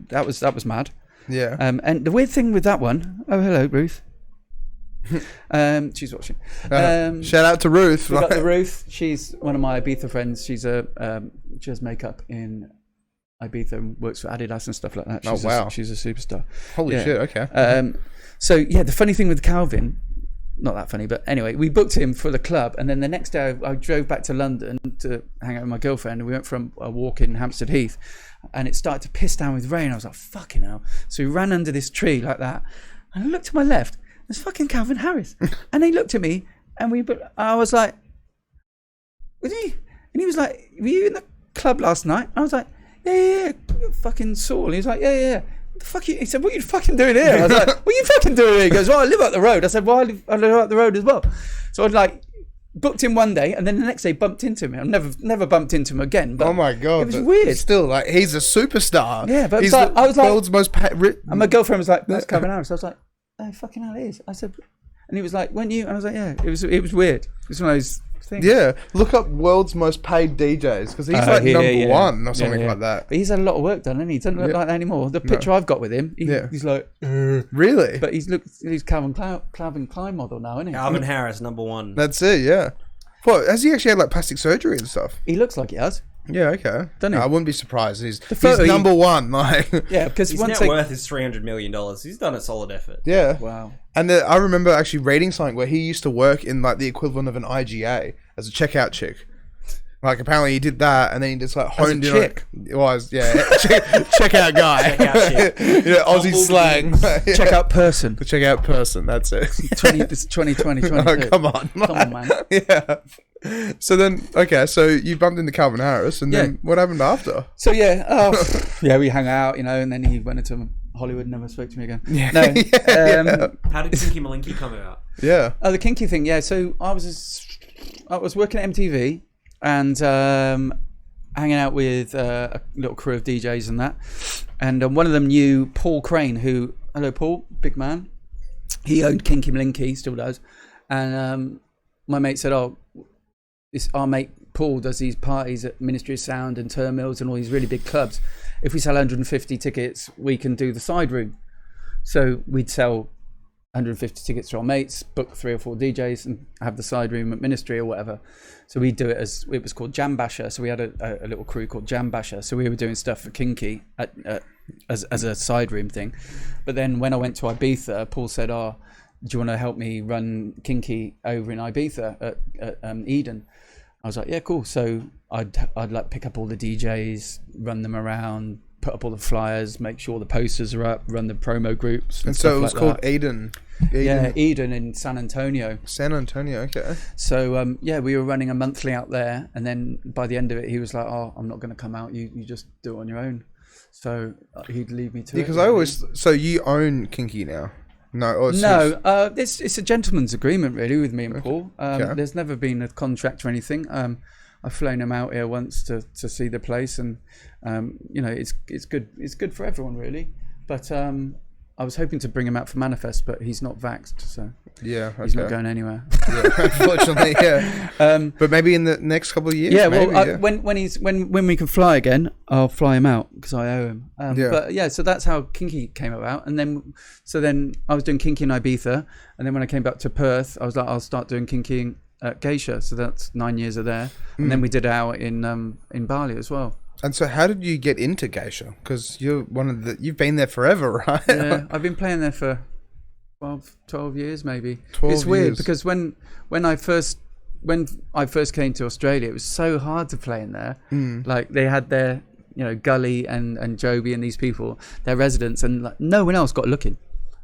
that was mad. Yeah. And the weird thing with that one. Oh, hello, Ruth. She's watching. Shout out to Ruth. We got the Ruth. She's one of my Ibiza friends. She does makeup in Ibiza and works for Adidas and stuff like that. She's a superstar. Holy shit! Okay. So yeah, the funny thing with Calvin, not that funny, but anyway, we booked him for the club, and then the next day I drove back to London to hang out with my girlfriend, and we went for a walk in Hampstead Heath, and it started to piss down with rain. I was like, fucking hell. So we ran under this tree like that, and I looked to my left. There's fucking Calvin Harris. And he looked at me, and I was like, was he? And he was like, were you in the club last night? I was like, yeah, fucking Saul. And he was like, yeah. What the fuck he said, what are you fucking doing here? I was like, what are you fucking doing here? He goes, well, I live up the road. I said, well, I live up the road as well. So I'd like booked him one day, and then the next day bumped into him. I've never bumped into him again. But oh my god, it was weird. Still, like, he's a superstar. Yeah, but he's I was like, world's most and my girlfriend was like, that's Calvin Harris. I was like, oh fucking hell, it is. I said, and he was like, weren't you? And I was like, yeah. It was weird. It's one of those things. Yeah, look up world's most paid DJs, because he's like number one or something like that. But he's had a lot of work done, and he doesn't look like that anymore. The picture I've got with him, he's like, really? But he's Calvin Klein model now, isn't he? Calvin Harris, number one. That's it. Yeah. What, has he actually had like plastic surgery and stuff? He looks like he has. Yeah, okay. Doesn't he? I wouldn't be surprised. He's number one. Like, yeah, because his net worth is $300 million. He's done a solid effort. Yeah. Wow. And I remember actually reading something where he used to work in like the equivalent of an IGA as a checkout chick. Like, apparently he did that, and then he just like honed in. It was, checkout guy. Checkout chick. Aussie slang. Checkout person. The checkout person. That's it. It's 2020. Oh, come on, man. Yeah. So then, okay, so you bumped into Calvin Harris, and then what happened after? So we hung out, and then he went into Hollywood and never spoke to me again. Yeah. No. How did Kinky Malinki come about? Yeah. Oh, the Kinky thing, yeah. So I was working at MTV and hanging out with a little crew of DJs and that. And one of them knew Paul Crane, who, hello Paul, big man. He owned Kinky Malinki, still does. And my mate said, our mate Paul does these parties at Ministry of Sound and Turnmills and all these really big clubs. If we sell 150 tickets, we can do the side room. So we'd sell 150 tickets to our mates, book 3 or 4 DJs, and have the side room at Ministry or whatever. So we do it as it was called Jam Basher. So we had a little crew called Jam Basher. So we were doing stuff for Kinky as a side room thing. But then when I went to Ibiza, Paul said, "Oh, do you want to help me run Kinky over in Ibiza at Eden?" I was like, "Yeah, cool." So I'd like pick up all the DJs, run them around, put up all the flyers, make sure the posters are up, run the promo groups. And so it was called Eden. Yeah, Eden in San Antonio. San Antonio, okay. So we were running a monthly out there, and then by the end of it, he was like, "Oh, I'm not going to come out. You just do it on your own." So he'd leave me to it. Because I always, so you own Kinky now? No, it's a gentleman's agreement really with me and Paul. There's never been a contract or anything. I've flown him out here once to see the place, and it's good for everyone really. But I was hoping to bring him out for Manifest, but he's not vaxxed, so he's not going anywhere. Yeah, unfortunately, yeah. But maybe in the next couple of years. Yeah, maybe, when we can fly again, I'll fly him out because I owe him. But yeah, so that's how Kinky came about, and then I was doing Kinky in Ibiza, and then when I came back to Perth, I was like, I'll start doing Kinky at Geisha. So that's 9 years of there, and then we did our in Bali as well. And so how did you get into Geisha? Because you've been there forever, right? Yeah, I've been playing there for 12 years maybe. It's weird because when I first came to Australia, it was so hard to play in there. Like they had their, Gully and Joby and these people, their residents, and like no one else got looking.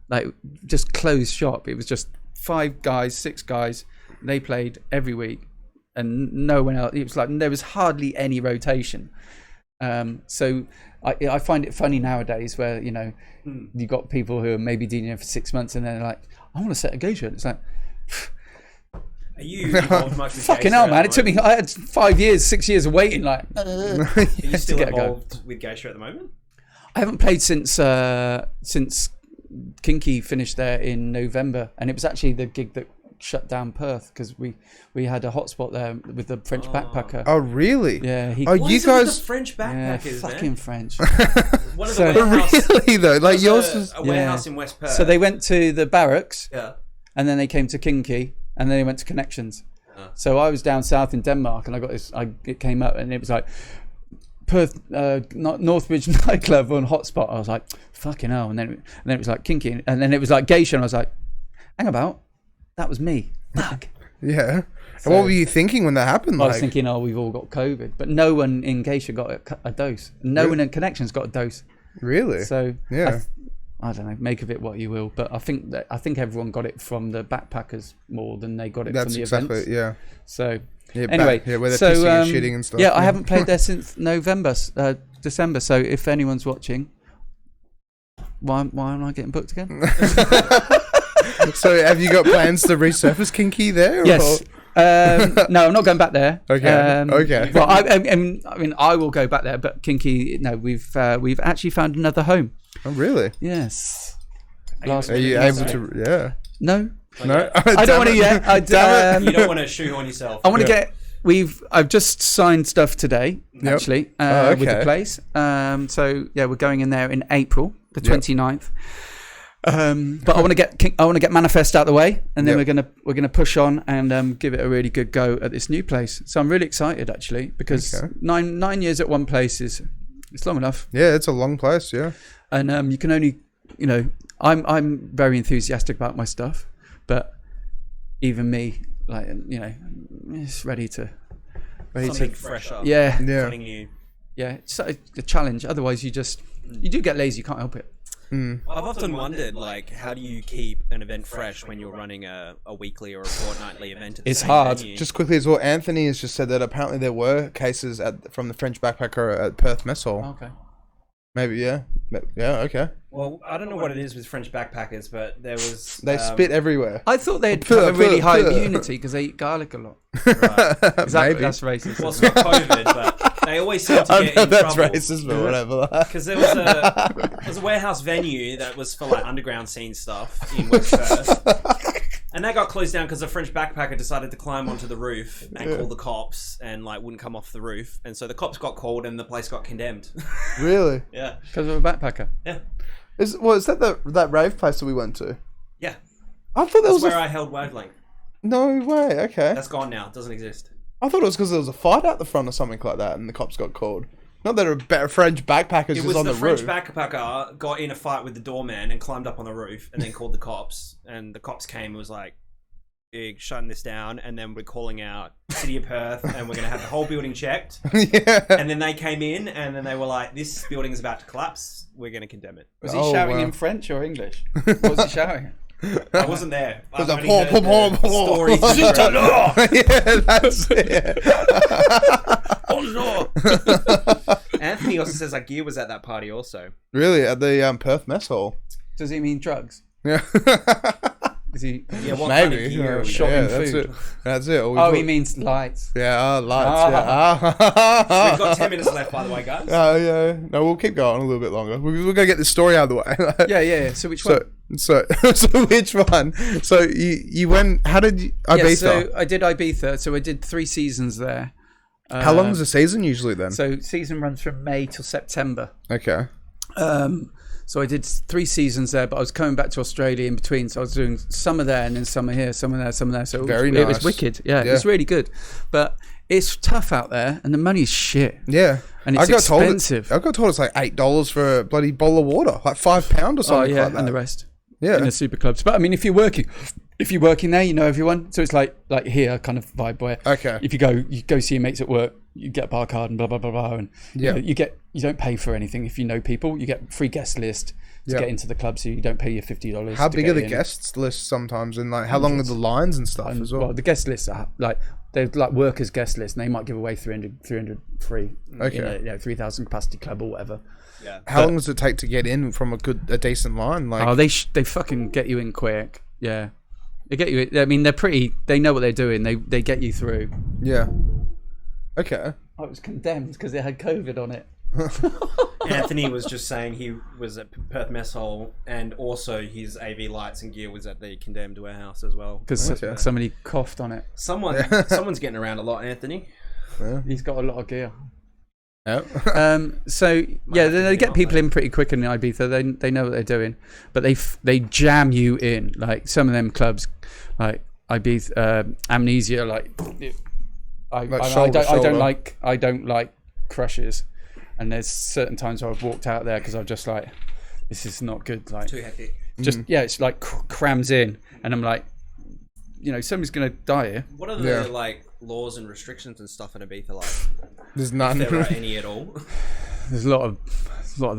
Like just closed shop. It was just 5 guys, 6 guys. They played every week, and no one else. It was like there was hardly any rotation. So I find it funny nowadays where you got people who are maybe DJing for 6 months and they're like, I want to set a Geisha. It's like, are you involved much with fucking hell, man! It took me. I had 5 years, 6 years of waiting. Like, are you still involved with Geisha at the moment? I haven't played since Kinky finished there in November, and it was actually the gig that shut down Perth because we had a hotspot there with the French backpacker. Oh really? Yeah. What is it with the French backpackers, fucking French. One of the warehouse, really though, like yours was a warehouse in West Perth. So they went to the barracks, and then they came to Kinky, and then they went to Connections. So I was down south in Denmark, and I got this. It came up, and it was like Perth, Northbridge nightclub on hotspot. I was like, fucking hell, and then it was like Kinky, and then it was like Geisha, and I was like, hang about. That was me. Fuck. Yeah. So, and what were you thinking when that happened? I was thinking, we've all got COVID, but no one in Geisha got a dose. No one in Connections got a dose. Really? So yeah, I don't know. Make of it what you will, but I think everyone got it from the backpackers more than they got it from the events. Yeah. So anyway, where they're pissing and shitting and stuff. Yeah, I haven't played there since December. So if anyone's watching, why am I getting booked again? So have you got plans to resurface Kinky there? Yes. No, I'm not going back there. Okay. Okay. Well, I mean, I will go back there, but Kinky, no, we've actually found another home. Oh, really? Yes. Are you able to? Yeah. No. No. I don't want to yet. You don't want to shoehorn yourself. I want to get. I've just signed stuff today, actually, with the place. So yeah, we're going in there in April, the 29th. But I want to get Manifest out the way, and then we're gonna push on and give it a really good go at this new place. So I'm really excited actually because 9 years at one place it's long enough. Yeah, it's a long place. Yeah, and you can only I'm very enthusiastic about my stuff, but even me, like it's ready to something fresher. Yeah, something new. Yeah, it's a challenge. Otherwise, you do get lazy. You can't help it. I've often wondered, like, how do you keep an event fresh when you're running a weekly or a fortnightly event? It's hard. Venue? Just quickly as well, Anthony has just said that apparently there were cases from the French backpacker at Perth Mess Hall. Okay. Maybe, yeah. Yeah, okay. Well, I don't know what it is with French backpackers, but there was... They spit everywhere. I thought they'd have a really high immunity because they eat garlic a lot. Right. That's racist. Well, it's not COVID, but they always seem to get in that's trouble. racist, but whatever. Because there was a warehouse venue that was for like underground scene stuff in West Perth. And that got closed down because a French backpacker decided to climb onto the roof and call the cops and like wouldn't come off the roof. And so the cops got called and the place got condemned. Really? Yeah. Because of a backpacker? Yeah. Is that that rave place that we went to? Yeah. I thought there That's was where I held Wavelength. No way. Okay. That's gone now. Doesn't exist. I thought it was because there was a fight out the front or something like that, and the cops got called. Not that a French backpackers It just was on the the French roof. backpacker got in a fight with the doorman and climbed up on the roof and then called the cops. And the cops came and was like, "We're shutting this down, and then we're calling out City of Perth, and we're going to have the whole building checked." Yeah. And then they came in, and then they were like, "This building is about to collapse. We're going to condemn it." Was he Oh, shouting wow. in French or English? What was he shouting? I wasn't there. I've a only poor, heard poor, the poor. stories from the Yeah, that's it. Anthony also says our gear was at that party also. Really, at the Perth mess hall. Does he mean drugs? Yeah. Is he? Yeah, what kind of Maybe. gear? Yeah, Shot in that's food. it. That's it. Oh, he means lights. Yeah, lights. Ah. Yeah. We've got 10 minutes left, by the way, guys. Oh, yeah. No, we'll keep going a little bit longer. We're going to get this story out of the way. Yeah. So which one? So which one? So you went, how did you, Ibiza? Yeah, so I did Ibiza. So I did 3 seasons there. How long is the season usually then? So season runs from May till September. Okay. So I did 3 seasons there, but I was coming back to Australia in between. So I was doing summer there and then summer here, summer there, summer there. So Very it was nice. wicked. Yeah, it's really good. But it's tough out there and the money's shit. Yeah. And it's expensive. I got told it's like $8 for a bloody bottle of water, like £5 or something like that. and the rest. Yeah. In the super clubs. But I mean, if you're working there, you know everyone. So it's like here kind of vibe where Okay. if you go see your mates at work, you get a bar card and blah blah blah blah, and Yeah. you don't pay for anything if you know people. You get free guest list to Yeah. get into the club, so you don't pay your $50. How to big get are the in. guests lists sometimes, and like how long are the lines and stuff as well? Well, the guest lists are like they're like workers' guest lists, and they might give away 300 free. Okay. 3,000 capacity club or whatever. Yeah. How long does it take to get in from a decent line? Like, Oh, they fucking get you in quick. Yeah, they get you. I mean, they know what they're doing. They get you through. yeah. Okay. I was condemned because it had COVID on it. Anthony was just saying he was at Perth Mess Hall, and also his AV lights and gear was at the condemned warehouse as well. Because Okay. somebody coughed on it. Someone's getting around a lot, Anthony. He's got a lot of gear. Yeah. So yeah, they get people in pretty quick in Ibiza. They know what they're doing, but they jam you in. Like some of them clubs, like Ibiza, Amnesia. Like I don't like crushes, and there's certain times where I've walked out there because I'm just like, this is not good. Like Too hectic. just yeah, it's like crams in, and I'm like, somebody's gonna die here. What are the like laws and restrictions and stuff in Ibiza like? There's none. If there are any at all. There's a lot of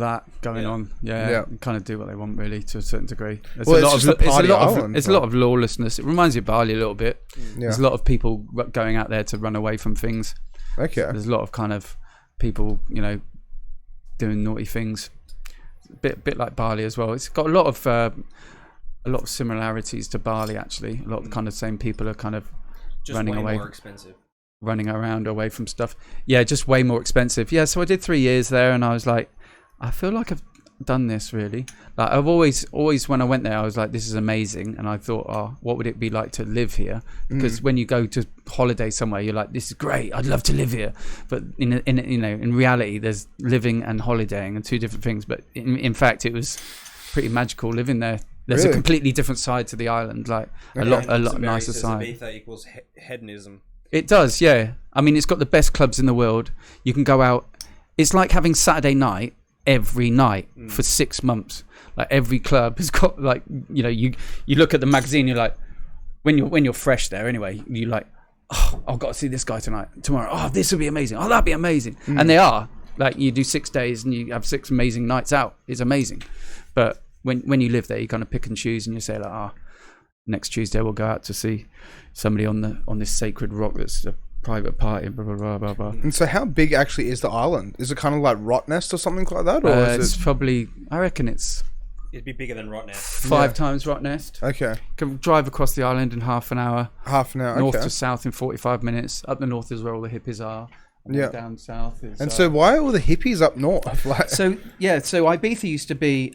that going on. Yeah, kind of do what they want really to a certain degree. There's Well, a it's lot just of a party island, it's a lot of lawlessness. It reminds me of Bali a little bit. Yeah. There's a lot of people going out there to run away from things. Okay. There's a lot of kind of people, doing naughty things. Bit like Bali as well. It's got a lot of similarities to Bali actually. A lot of the kind of same people are kind of Just running way away. more expensive. Running around away from stuff. Yeah, just way more expensive. Yeah, so I did 3 years there and I was like, I feel like I've done this really. Like I've always when I went there I was like, this is amazing, and I thought, oh, what would it be like to live here? Because when you go to holiday somewhere you're like, this is great, I'd love to live here. But in reality there's living and holidaying and 2 different things. But in fact it was pretty magical living there. There's Really? a completely different side to the island, like a lot nicer side. Ibiza equals hedonism. It does, yeah. I mean, it's got the best clubs in the world. You can go out. It's like having Saturday night every night for 6 months. Like every club has got like, you look at the magazine. You're like, when you're fresh there anyway. You like, oh, I've got to see this guy tomorrow. Oh, this will be amazing. Oh, that'd be amazing. And they are. Like you do 6 days and you have 6 amazing nights out. It's amazing. But when you live there, you kind of pick and choose, and you say like, next Tuesday we'll go out to see somebody on this sacred rock that's a private party, blah blah blah blah blah. And so, how big actually is the island? Is it kind of like Rottnest or something like that, or It's is it? probably, I reckon it's It'd be bigger than Rottnest. 5 times Rottnest. Okay, Can drive across the island in half an hour, half an hour. north Okay. to south in 45 minutes. Up the north is where all the hippies are. And then down south is. And so, why are all the hippies up north? Like, So Ibiza used to be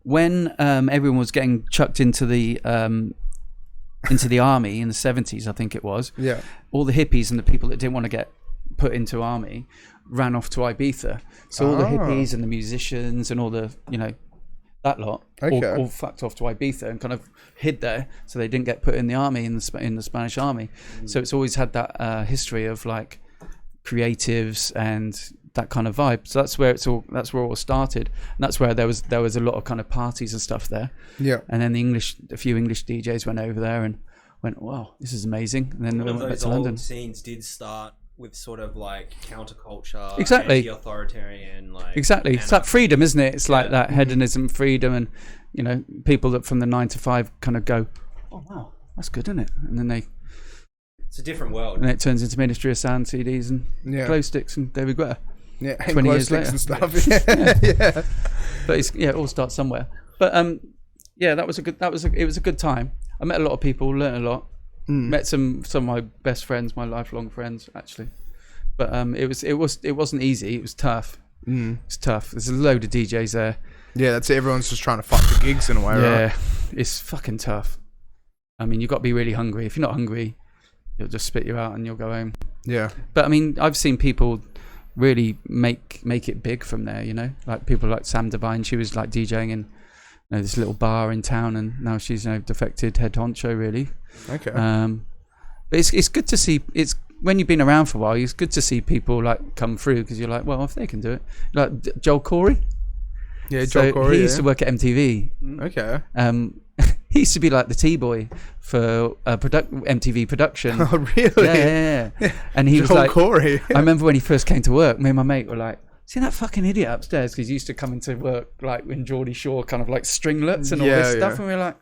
when everyone was getting chucked into the army in the 70s, I think it was. yeah, All the hippies and the people that didn't want to get put into army ran off to Ibiza. So all the hippies and the musicians and all the that lot, Okay. or fucked off to Ibiza and kind of hid there, so they didn't get put in the army, in the Spanish army. So it's always had that history of like creatives and that kind of vibe. So that's where it all started, and that's where there was a lot of kind of parties and stuff there. Yeah. And then a few English DJs went over there and went, wow, this is amazing. And then One they of went back those to London. old scenes did start with sort of like counterculture, Exactly. anti-authoritarian, like Exactly. It's like freedom, isn't it? It's like that hedonism, freedom, and people that from the 9 to 5 kind of go, oh wow, that's good, isn't it? And then it's a different world. it turns into Ministry of Sound CDs and glow sticks and David Guetta. Yeah, 20 years later and stuff. Yeah. But it all starts somewhere. But it was a good time. I met a lot of people, learned a lot. Met some of my best friends, my lifelong friends, actually. But it wasn't easy. It was tough. It's tough. There's a load of DJs there. Yeah, that's it. Everyone's just trying to fuck the gigs in a way, right? Yeah, it's fucking tough. I mean, you've got to be really hungry. If you're not hungry, it'll just spit you out and you'll go home. Yeah. But I mean, I've seen people really make it big from there. Like people like Sam Devine. She was like DJing in this little bar in town, and now she's defected head honcho, really. Okay. But it's good to see. It's when you've been around for a while, it's good to see people like come through, because you're like, well, if they can do it, like Joel Corey. Yeah, Joel Corey. He used to work at MTV. Okay. He used to be like the T-boy for MTV production. Oh, really? Yeah. And he was Joel like, Corey. I remember when he first came to work, me and my mate were like, see that fucking idiot upstairs? Because he used to come into work like in Geordie Shore, kind of like stringlets and all this stuff, and we were like,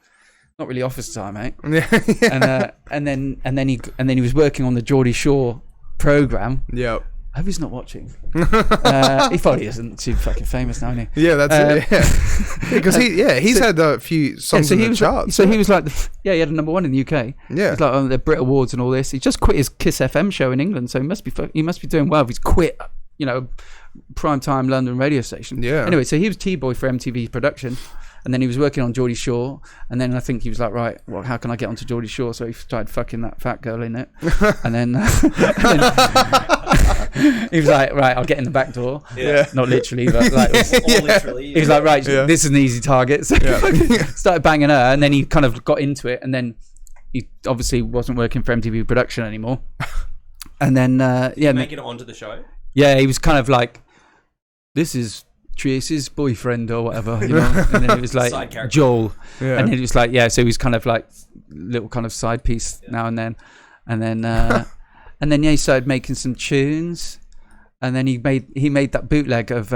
not really office time, mate. Yeah. And then he was working on the Geordie Shore program. Yep. I hope he's not watching. He probably isn't. Too fucking famous now, isn't he? Yeah, that's it. Yeah. Because he's had a few songs in the charts. So he was like, he had a number 1 in the UK. Yeah. He's like on the Brit Awards and all this. He just quit his Kiss FM show in England, so he must be doing well if he's quit, prime time London radio station. Yeah. Anyway, so he was T-boy for MTV production. And then he was working on Geordie Shore, and then I think he was like, right, well, how can I get onto Geordie Shore? So he started fucking that fat girl in it, and then he was like, right, I'll get in the back door. Yeah. Not literally, but like, Or literally. he was like, right, this is an easy target. So he started banging her, and then he kind of got into it, and then he obviously wasn't working for MTV production anymore. And then making it onto the show. Yeah, he was kind of like, this is Trace's boyfriend or whatever, and then it was like Joel, and it was like, so he was kind of like little kind of side piece now and then, and then he started making some tunes, and then he made that bootleg of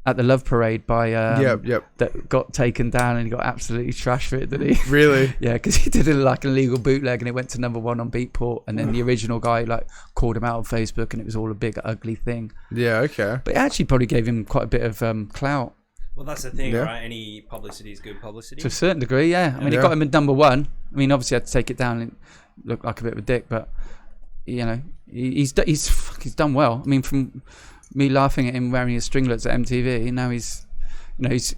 At the Love Parade by that got taken down, and he got absolutely trashed for it, didn't he? Really? Yeah, because he did it like an illegal bootleg, and it went to number 1 on Beatport, and then the original guy like called him out on Facebook, and it was all a big ugly thing. Yeah, okay. But it actually probably gave him quite a bit of clout. Well, that's the thing, right? Any publicity is good publicity. To a certain degree, yeah. I mean, it got him at number 1. I mean, obviously, I had to take it down and look like a bit of a dick, but he's done well. I mean, from me laughing at him wearing his stringlets at MTV, now he's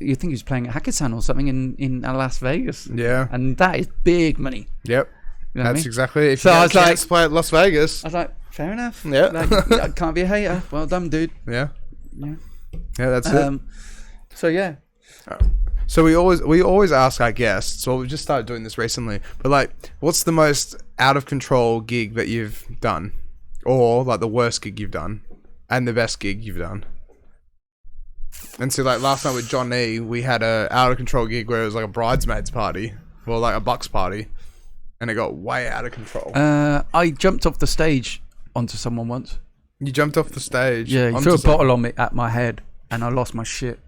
you think he's playing at Hakkasan or something in Las Vegas. Yeah. And that is big money. Yep. You know That's what I mean? exactly it. If So you I get was a chance like- to play at Las Vegas. I was like, fair enough. Yeah. Like, I can't be a hater. Well done, dude. Yeah. Yeah. Yeah, that's it. So yeah. So we always ask our guests, well, we've just started doing this recently, but like, what's the most out of control gig that you've done? Or like the worst gig you've done? And the best gig you've done? And so like last night with John E, we had a out of control gig where it was like a bridesmaids party, or like a bucks party, and it got way out of control. I jumped off the stage onto someone once. You jumped off the stage. Yeah, he onto threw a some- bottle on me at my head, and I lost my shit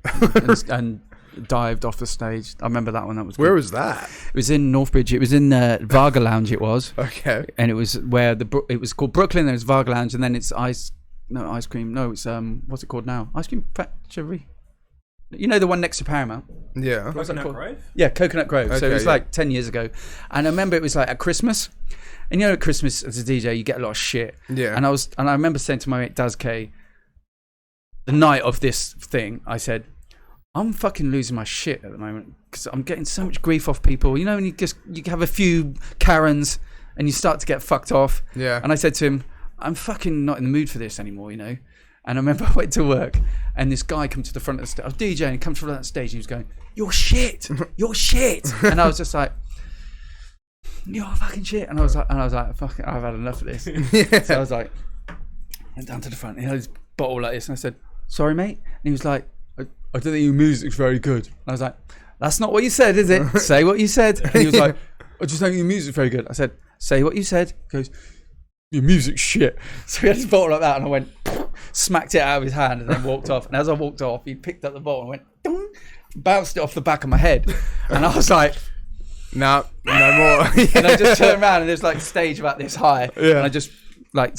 and dived off the stage. I remember that one. That was Where good. was that? It was in Northbridge. It was in Varga Lounge. It was, Okay. and it was where it was called Brooklyn. There was Varga Lounge, and then it's ice cream. No, it's what's it called now? Ice Cream Factory. You know the one next to Paramount. Yeah. What's that Coconut called? Grove? Yeah, Coconut Grove. So Okay, it was yeah. like 10 years ago, and I remember it was like at Christmas. And at Christmas as a DJ, you get a lot of shit. Yeah. And I remember saying to my mate Daz K, the night of this thing, I said, I'm fucking losing my shit at the moment because I'm getting so much grief off people. You know, when you have a few Karens and you start to get fucked off. Yeah. And I said to him, I'm fucking not in the mood for this anymore, And I remember I went to work, and this guy comes to the front of the stage. I was DJing, he comes to that stage, and he was going, "You're shit, you're shit," and I was just like, "You're fucking shit," and I was like, "Fuck it, I've had enough of this." So I was like, went down to the front, and he had his bottle like this, and I said, "Sorry, mate," and he was like, "I don't think your music's very good." And I was like, "That's not what you said, is it? Say what you said." And he was like, "I just think your music's very good." I said, "Say what you said." He goes, "Your music's shit." So he had his bottle like that, and I went, smacked it out of his hand, and then walked off. And as I walked off, he picked up the bottle and went, dong, bounced it off the back of my head. And I was like, no more. And I just turned around, and there's like stage about this high. And I just like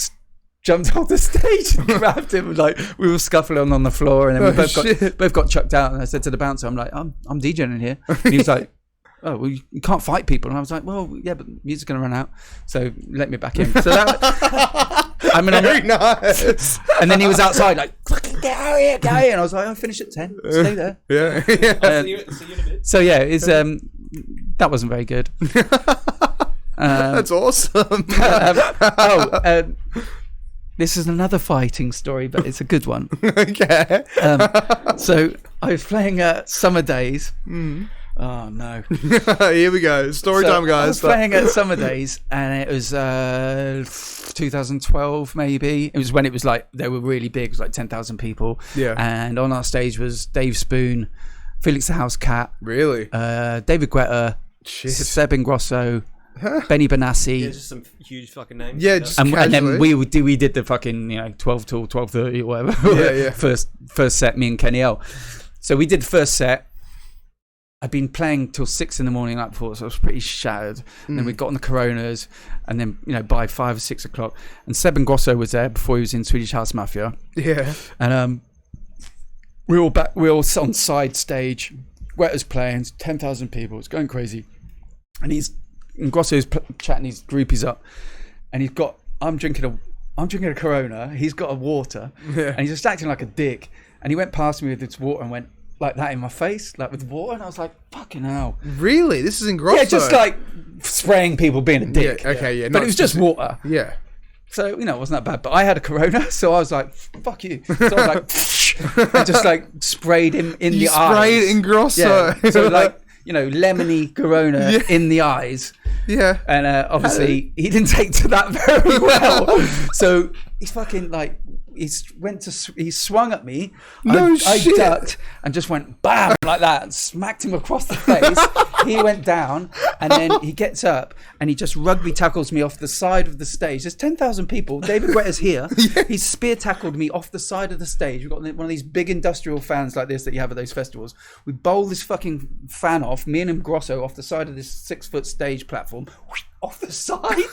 jumped off the stage and grabbed him. Like, we were scuffling on the floor, and then we both got chucked out. And I said to the bouncer, I'm like, I'm DJing in here. And he was like, "Oh, well, you can't fight people." And I was like, "Well, yeah, but music's going to run out, so let me back in." So that, I mean, very nice. And then he was outside like, "Fucking get out of here, get out of here." And I was like, "I'll finish at 10, stay there." Yeah. See you in a bit. So yeah, it's that wasn't very good. That's awesome. This is another fighting story, but it's a good one. Okay. So I was playing Summer Days. Oh no! Here we go. Story time, guys. I was playing at Summer Days, and it was 2012, maybe. It was when it was like they were really big. It was like 10,000 people. Yeah. And on our stage was Dave Spoon, Felix the House Cat, Really? David Guetta, Shit. Seb Ingrosso, Benny Benassi. Yeah, just some huge fucking names. Yeah, just And then casually. we did the fucking 12 till 12:30 or whatever. Yeah. First set, me and Kenny L. So we did the first set. I'd been playing till 6 in the morning night before, so I was pretty shattered. And then we got on the Coronas, and then by 5 or 6 o'clock, and Seb Ingrosso was there before he was in Swedish House Mafia. Yeah. And we were all on side stage. Guetta's playing, 10,000 people, it's going crazy. And Ingrosso's chatting his groupies up, and I'm drinking a Corona, he's got a water, and he's just acting like a dick. And he went past me with this water and went like that in my face, like with water, and I was like, fucking hell. Really? This is in Grosso? Yeah, just like spraying people being a dick. Yeah, okay, yeah. But it was just water. Yeah. So, it wasn't that bad. But I had a Corona, so I was like, fuck you. So I was like, and just like sprayed him in the eyes. Sprayed in Grosso. Yeah. So like, lemony Corona in the eyes. Yeah. And obviously he didn't take to that very well. So he's fucking like, he swung at me. I ducked and just went bam like that and smacked him across the face. He went down, and then he gets up and he just rugby tackles me off the side of the stage. There's 10,000 people. David Guetta's here. He spear tackled me off the side of the stage. We've got one of these big industrial fans like this that you have at those festivals. We bowl this fucking fan off, me and him Grosso, off the side of this 6-foot stage platform. Off the side,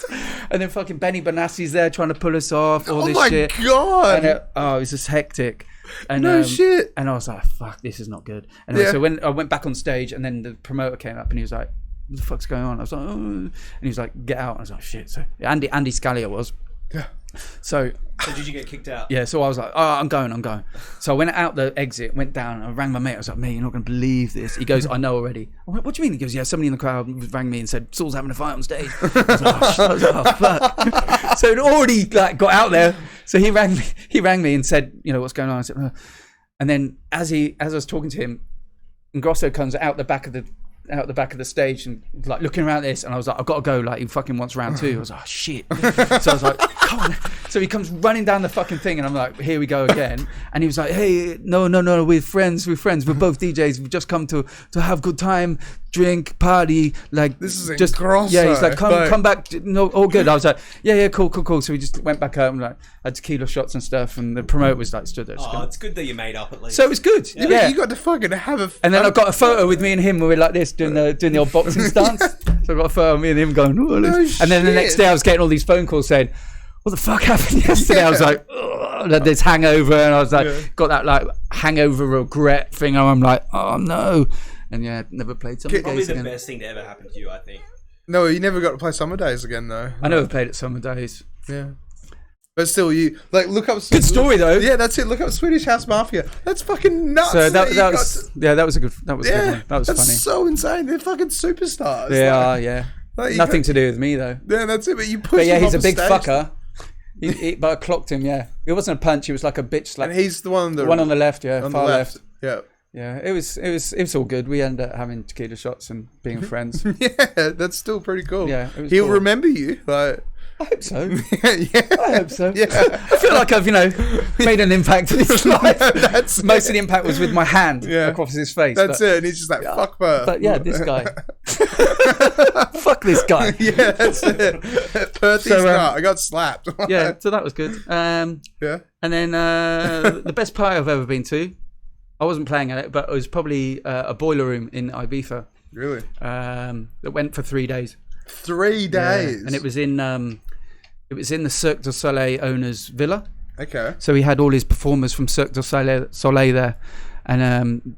and then fucking Benny Benassi's there trying to pull us off. All this shit. Oh my god! And it was just hectic. And, no shit. And I was like, "Fuck, this is not good." And so when I went back on stage, and then the promoter came up, and he was like, "What the fuck's going on?" I was like, "Oh," and he was like, "Get out!" And I was like, "Shit!" So Andy Scalia was. Yeah. So did you get kicked out? Yeah, so I was like, "Oh, I'm going." So I went out the exit, went down, and I rang my mate. I was like, "Mate, you're not going to believe this." He goes, "I know already." I went, "What do you mean?" He goes, "Yeah, somebody in the crowd rang me and said Saul's having a fight on stage." I was like, "Oh, fuck." So it already like got out there. So he rang me and said, "What's going on?" I said, "Oh." And then as I was talking to him, Ingrosso comes out the back of the stage and like looking around this, and I was like, "I've got to go." Like, he fucking wants round 2. I was like, "Oh shit!" So I was like, "Come on!" So he comes running down the fucking thing, and I'm like, "Here we go again." And he was like, "Hey, no, we're friends. We're both DJs. We've just come to have good time, drink, party. Like, this is just Grosso, yeah." He's like, "Come back. No, all good." I was like, "Yeah, cool." So we just went back home, like had tequila shots and stuff, and the promoter was like stood there. It's good that you made up at least. So it was good. Yeah. You got to fucking have a. And then I got a photo with me and him. We were like this doing the old boxing stance. So I got a photo of me and him going. Oh, and then the next day I was getting all these phone calls saying, "What the fuck happened yesterday?" I was like, "This hangover," and I was like, got that like hangover regret thing. And I'm like, "Oh no," and yeah, never played Summer Days Probably the again. best thing to ever happen to you, I think. No, you never got to play Summer Days again, though. I never played at Summer Days. Yeah. But still, you like look up. Good story though. Yeah, that's it. Look up Swedish House Mafia. That's fucking nuts. So that was that was a good. That was a good one. That was that's funny. so insane. They're fucking superstars. They are, yeah. Like, Nothing to do with me though. Yeah, that's it. But you push. But yeah, them he's a off big stage. fucker. But I clocked him. Yeah, it wasn't a punch. It was like a bitch slap. And he's the one The one on the left. Yeah, on far the left. Yeah. Yeah, it was all good. We ended up having tequila shots and being friends. Yeah, that's still pretty cool. Yeah, it was he'll cool. remember you. Like, I hope so. yeah. I hope so. Yeah. I feel like I've, made an impact in his life. That's Most of the impact was with my hand Yeah. across his face. That's it. And he's just like, fuck her. But yeah, this guy. Fuck this guy. Yeah, that's it. Perthy's not. I got slapped. Yeah, so that was good. Yeah. And then the best party I've ever been to, I wasn't playing at it, but it was probably a boiler room in Ibiza. Really? That went for 3 days. 3 days. Yeah. And it was in the Cirque du Soleil owner's villa. Okay. So he had all his performers from Cirque du Soleil there, and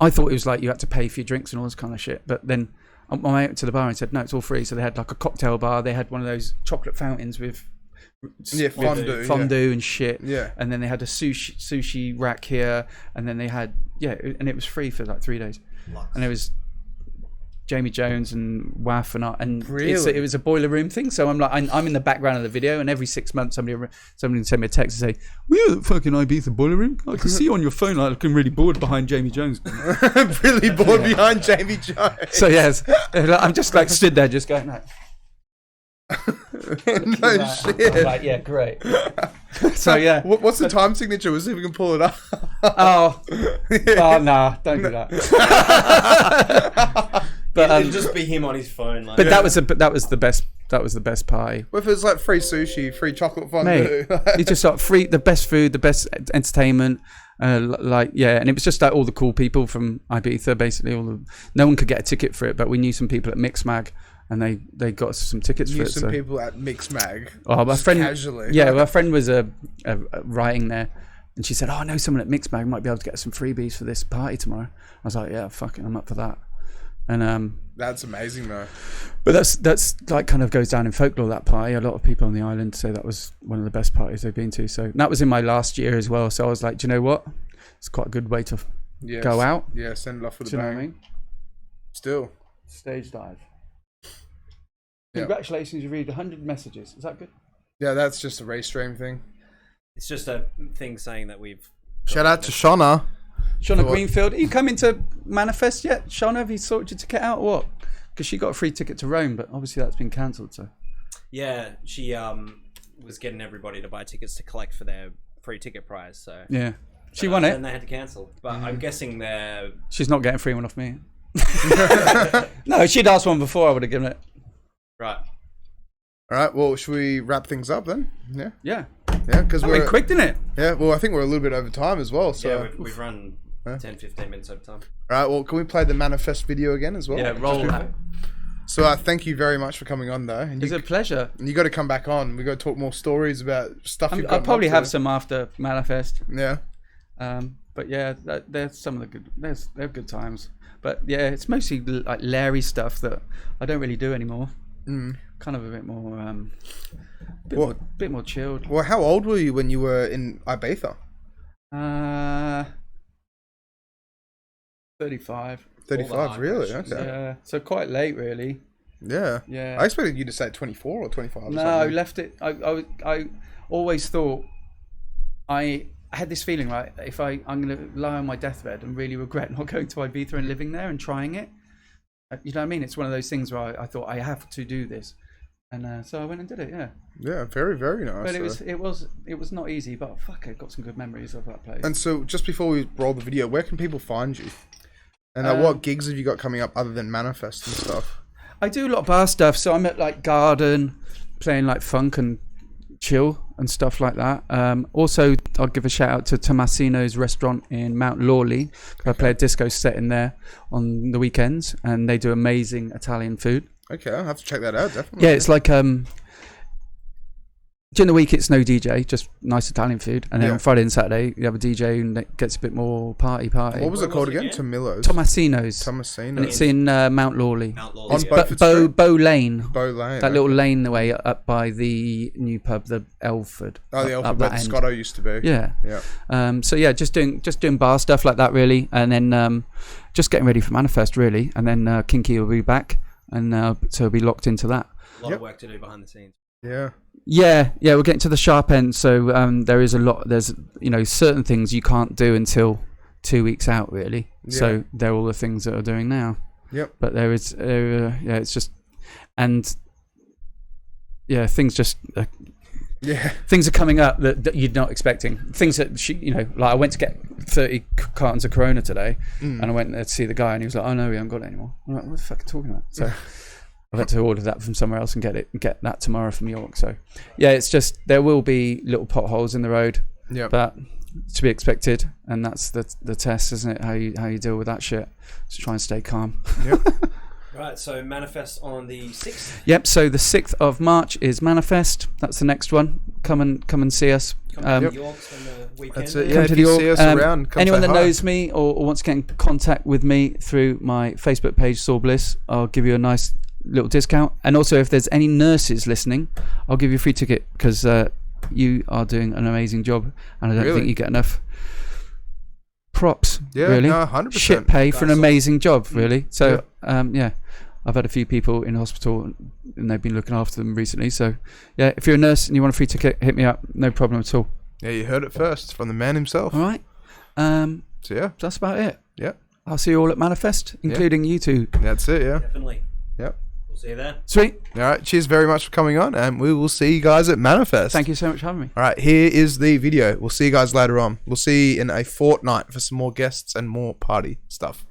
I thought it was like you had to pay for your drinks and all this kind of shit. But then I went to the bar and said no, it's all free. So they had like a cocktail bar. They had one of those chocolate fountains with fondue and shit. Yeah. And then they had a sushi rack here, and then they had and it was free for like 3 days. And it was Jamie Jones and WAF and Really? it was a boiler room thing. So I'm in the background of the video, and every 6 months somebody would send me a text and say, "Were you at the fucking Ibiza boiler room? I can see you on your phone like looking really bored behind Jamie Jones." Really bored behind Jamie Jones. So yes, I'm just like stood there just going like, No shit. I'm like, yeah, great. So yeah. What's the time signature? We'll see if we can pull it up. Oh nah, don't do that. But It'd just be him on his phone. Like, but that was the best party. What if it's like free sushi, free chocolate Mate, fondue? you just like the best food, the best entertainment, and it was just like all the cool people from Ibiza, basically. No one could get a ticket for it, but we knew some people at Mixmag, and they got us some tickets for it. Some people at Mixmag. Oh, my friend, casually. Yeah, my friend was writing there, and she said, "Oh, I know someone at Mixmag might be able to get us some freebies for this party tomorrow." I was like, "Yeah, fucking, I'm up for that." And that's amazing though. but that's like kind of goes down in folklore, that party. A lot of people on the island say that was one of the best parties they've been to. So that was in my last year as well. So I was like, do you know what? It's quite a good way to go out. Yeah, send it off with a Do you know bang. what I mean? Still. Stage dive. Yeah. Congratulations, you read 100 messages. Is that good? Yeah, that's just a race stream thing. it's just a thing saying that we've. Shout out to Shauna. Shauna Greenfield, are you coming to Manifest yet? Shauna, have you sorted your ticket out or what? Because she got a free ticket to Rome, but obviously that's been cancelled. So Yeah, she was getting everybody to buy tickets to collect for their free ticket prize. So yeah, she won it. and they had to cancel. But I'm guessing they're. She's not getting free one off me. No, she'd asked one before. I would have given it. Right. All right, well, should we wrap things up then? Yeah. Yeah, Yeah, because went quick, didn't it? Yeah, well, I think we're a little bit over time as well. So, Yeah, we've run 10-15 minutes over time. all right, well, can we play the Manifest video again as well? Yeah, roll that. So, thank you very much for coming on, though. And It's a pleasure. you got to come back on. We got to talk more stories about stuff you've got. I'll probably have some after Manifest. Yeah. But yeah, there's some of the good. They're good times. But yeah, it's mostly like Larry stuff that I don't really do anymore. Kind of a bit more, bit more chilled. Well, how old were you when you were in Ibiza? 35. 35, really? Okay. Yeah, so quite late, really. Yeah. Yeah. I expected you to say 24 or 25 or No, I something. left it. I always thought I had this feeling, right? If I'm going to lie on my deathbed and really regret not going to Ibiza and living there and trying it, you know what I mean? It's one of those things where I thought I have to do this, and so I went and did it. Yeah. Yeah, very, very nice. But it was not easy. But fuck, I got some good memories of that place. And so, just before we roll the video, where can people find you? And what gigs have you got coming up other than Manifest and stuff? I do a lot of bar stuff. So I'm at like Garden, playing like funk and chill and stuff like that. Also, I'll give a shout out to Tomasino's restaurant in Mount Lawley. I play a disco set in there on the weekends, and they do amazing Italian food. Okay, I'll have to check that out, definitely. Yeah, it's like during the week it's no DJ, just nice Italian food, and then on Friday and Saturday you have a DJ and it gets a bit more party. What was it Where called was it again? again? Tomilo's. Tomasino's. And it's in Mount Lawley. Mount On Lawley. Beaufort Street? Bow Lane. Bow Lane. That little lane away up by the new pub, the Elford. Oh, the up Alpha where that the end. Scotto used to be. Yeah. Yeah. So yeah, just doing bar stuff like that really, and then just getting ready for Manifest really, and then Kinky will be back, and so we'll be locked into that. A lot of work to do behind the scenes. Yeah. Yeah, we're getting to the sharp end. So there is a lot. There's certain things you can't do until 2 weeks out, really. Yeah. So they're all the things that are doing now. Yep. But there is, it's just, and things just. Things are coming up that you're not expecting. Things that like I went to get 30 cartons of Corona today, and I went there to see the guy, and he was like, "Oh no, we haven't got it anymore." I'm like, "What the fuck are you talking about?" So I've had to order that from somewhere else and get that tomorrow from York. So it's just there will be little potholes in the road, but it's to be expected, and that's the test, isn't it? How you deal with that shit. Just try and stay calm. Yep. Right, so Manifest on the 6th. Yep. So the 6th of March is Manifest. That's the next one. Come and see us. Come to York, spend the weekend. That's it. there. Yeah, Come if to you York. see us around, come anyone say that hi. knows me or wants to get in contact with me through my Facebook page, Saul Bliss, I'll give you a nice little discount. And also, if there's any nurses listening, I'll give you a free ticket because you are doing an amazing job, and I don't think you get enough props. Yeah, really. no, 100%. Shit pay for an Guys, amazing job, really. So, I've had a few people in hospital and they've been looking after them recently. So, if you're a nurse and you want a free ticket, hit me up. No problem at all. Yeah, you heard it first from the man himself. All right. So That's about it. yeah, I'll see you all at Manifest, including you two. that's it. Yeah, Definitely. yep. We'll see you there. Sweet. All right, cheers very much for coming on, and we will see you guys at Manifest. Thank you so much for having me. All right, here is the video. We'll see you guys later on. We'll see you in a fortnight for some more guests and more party stuff.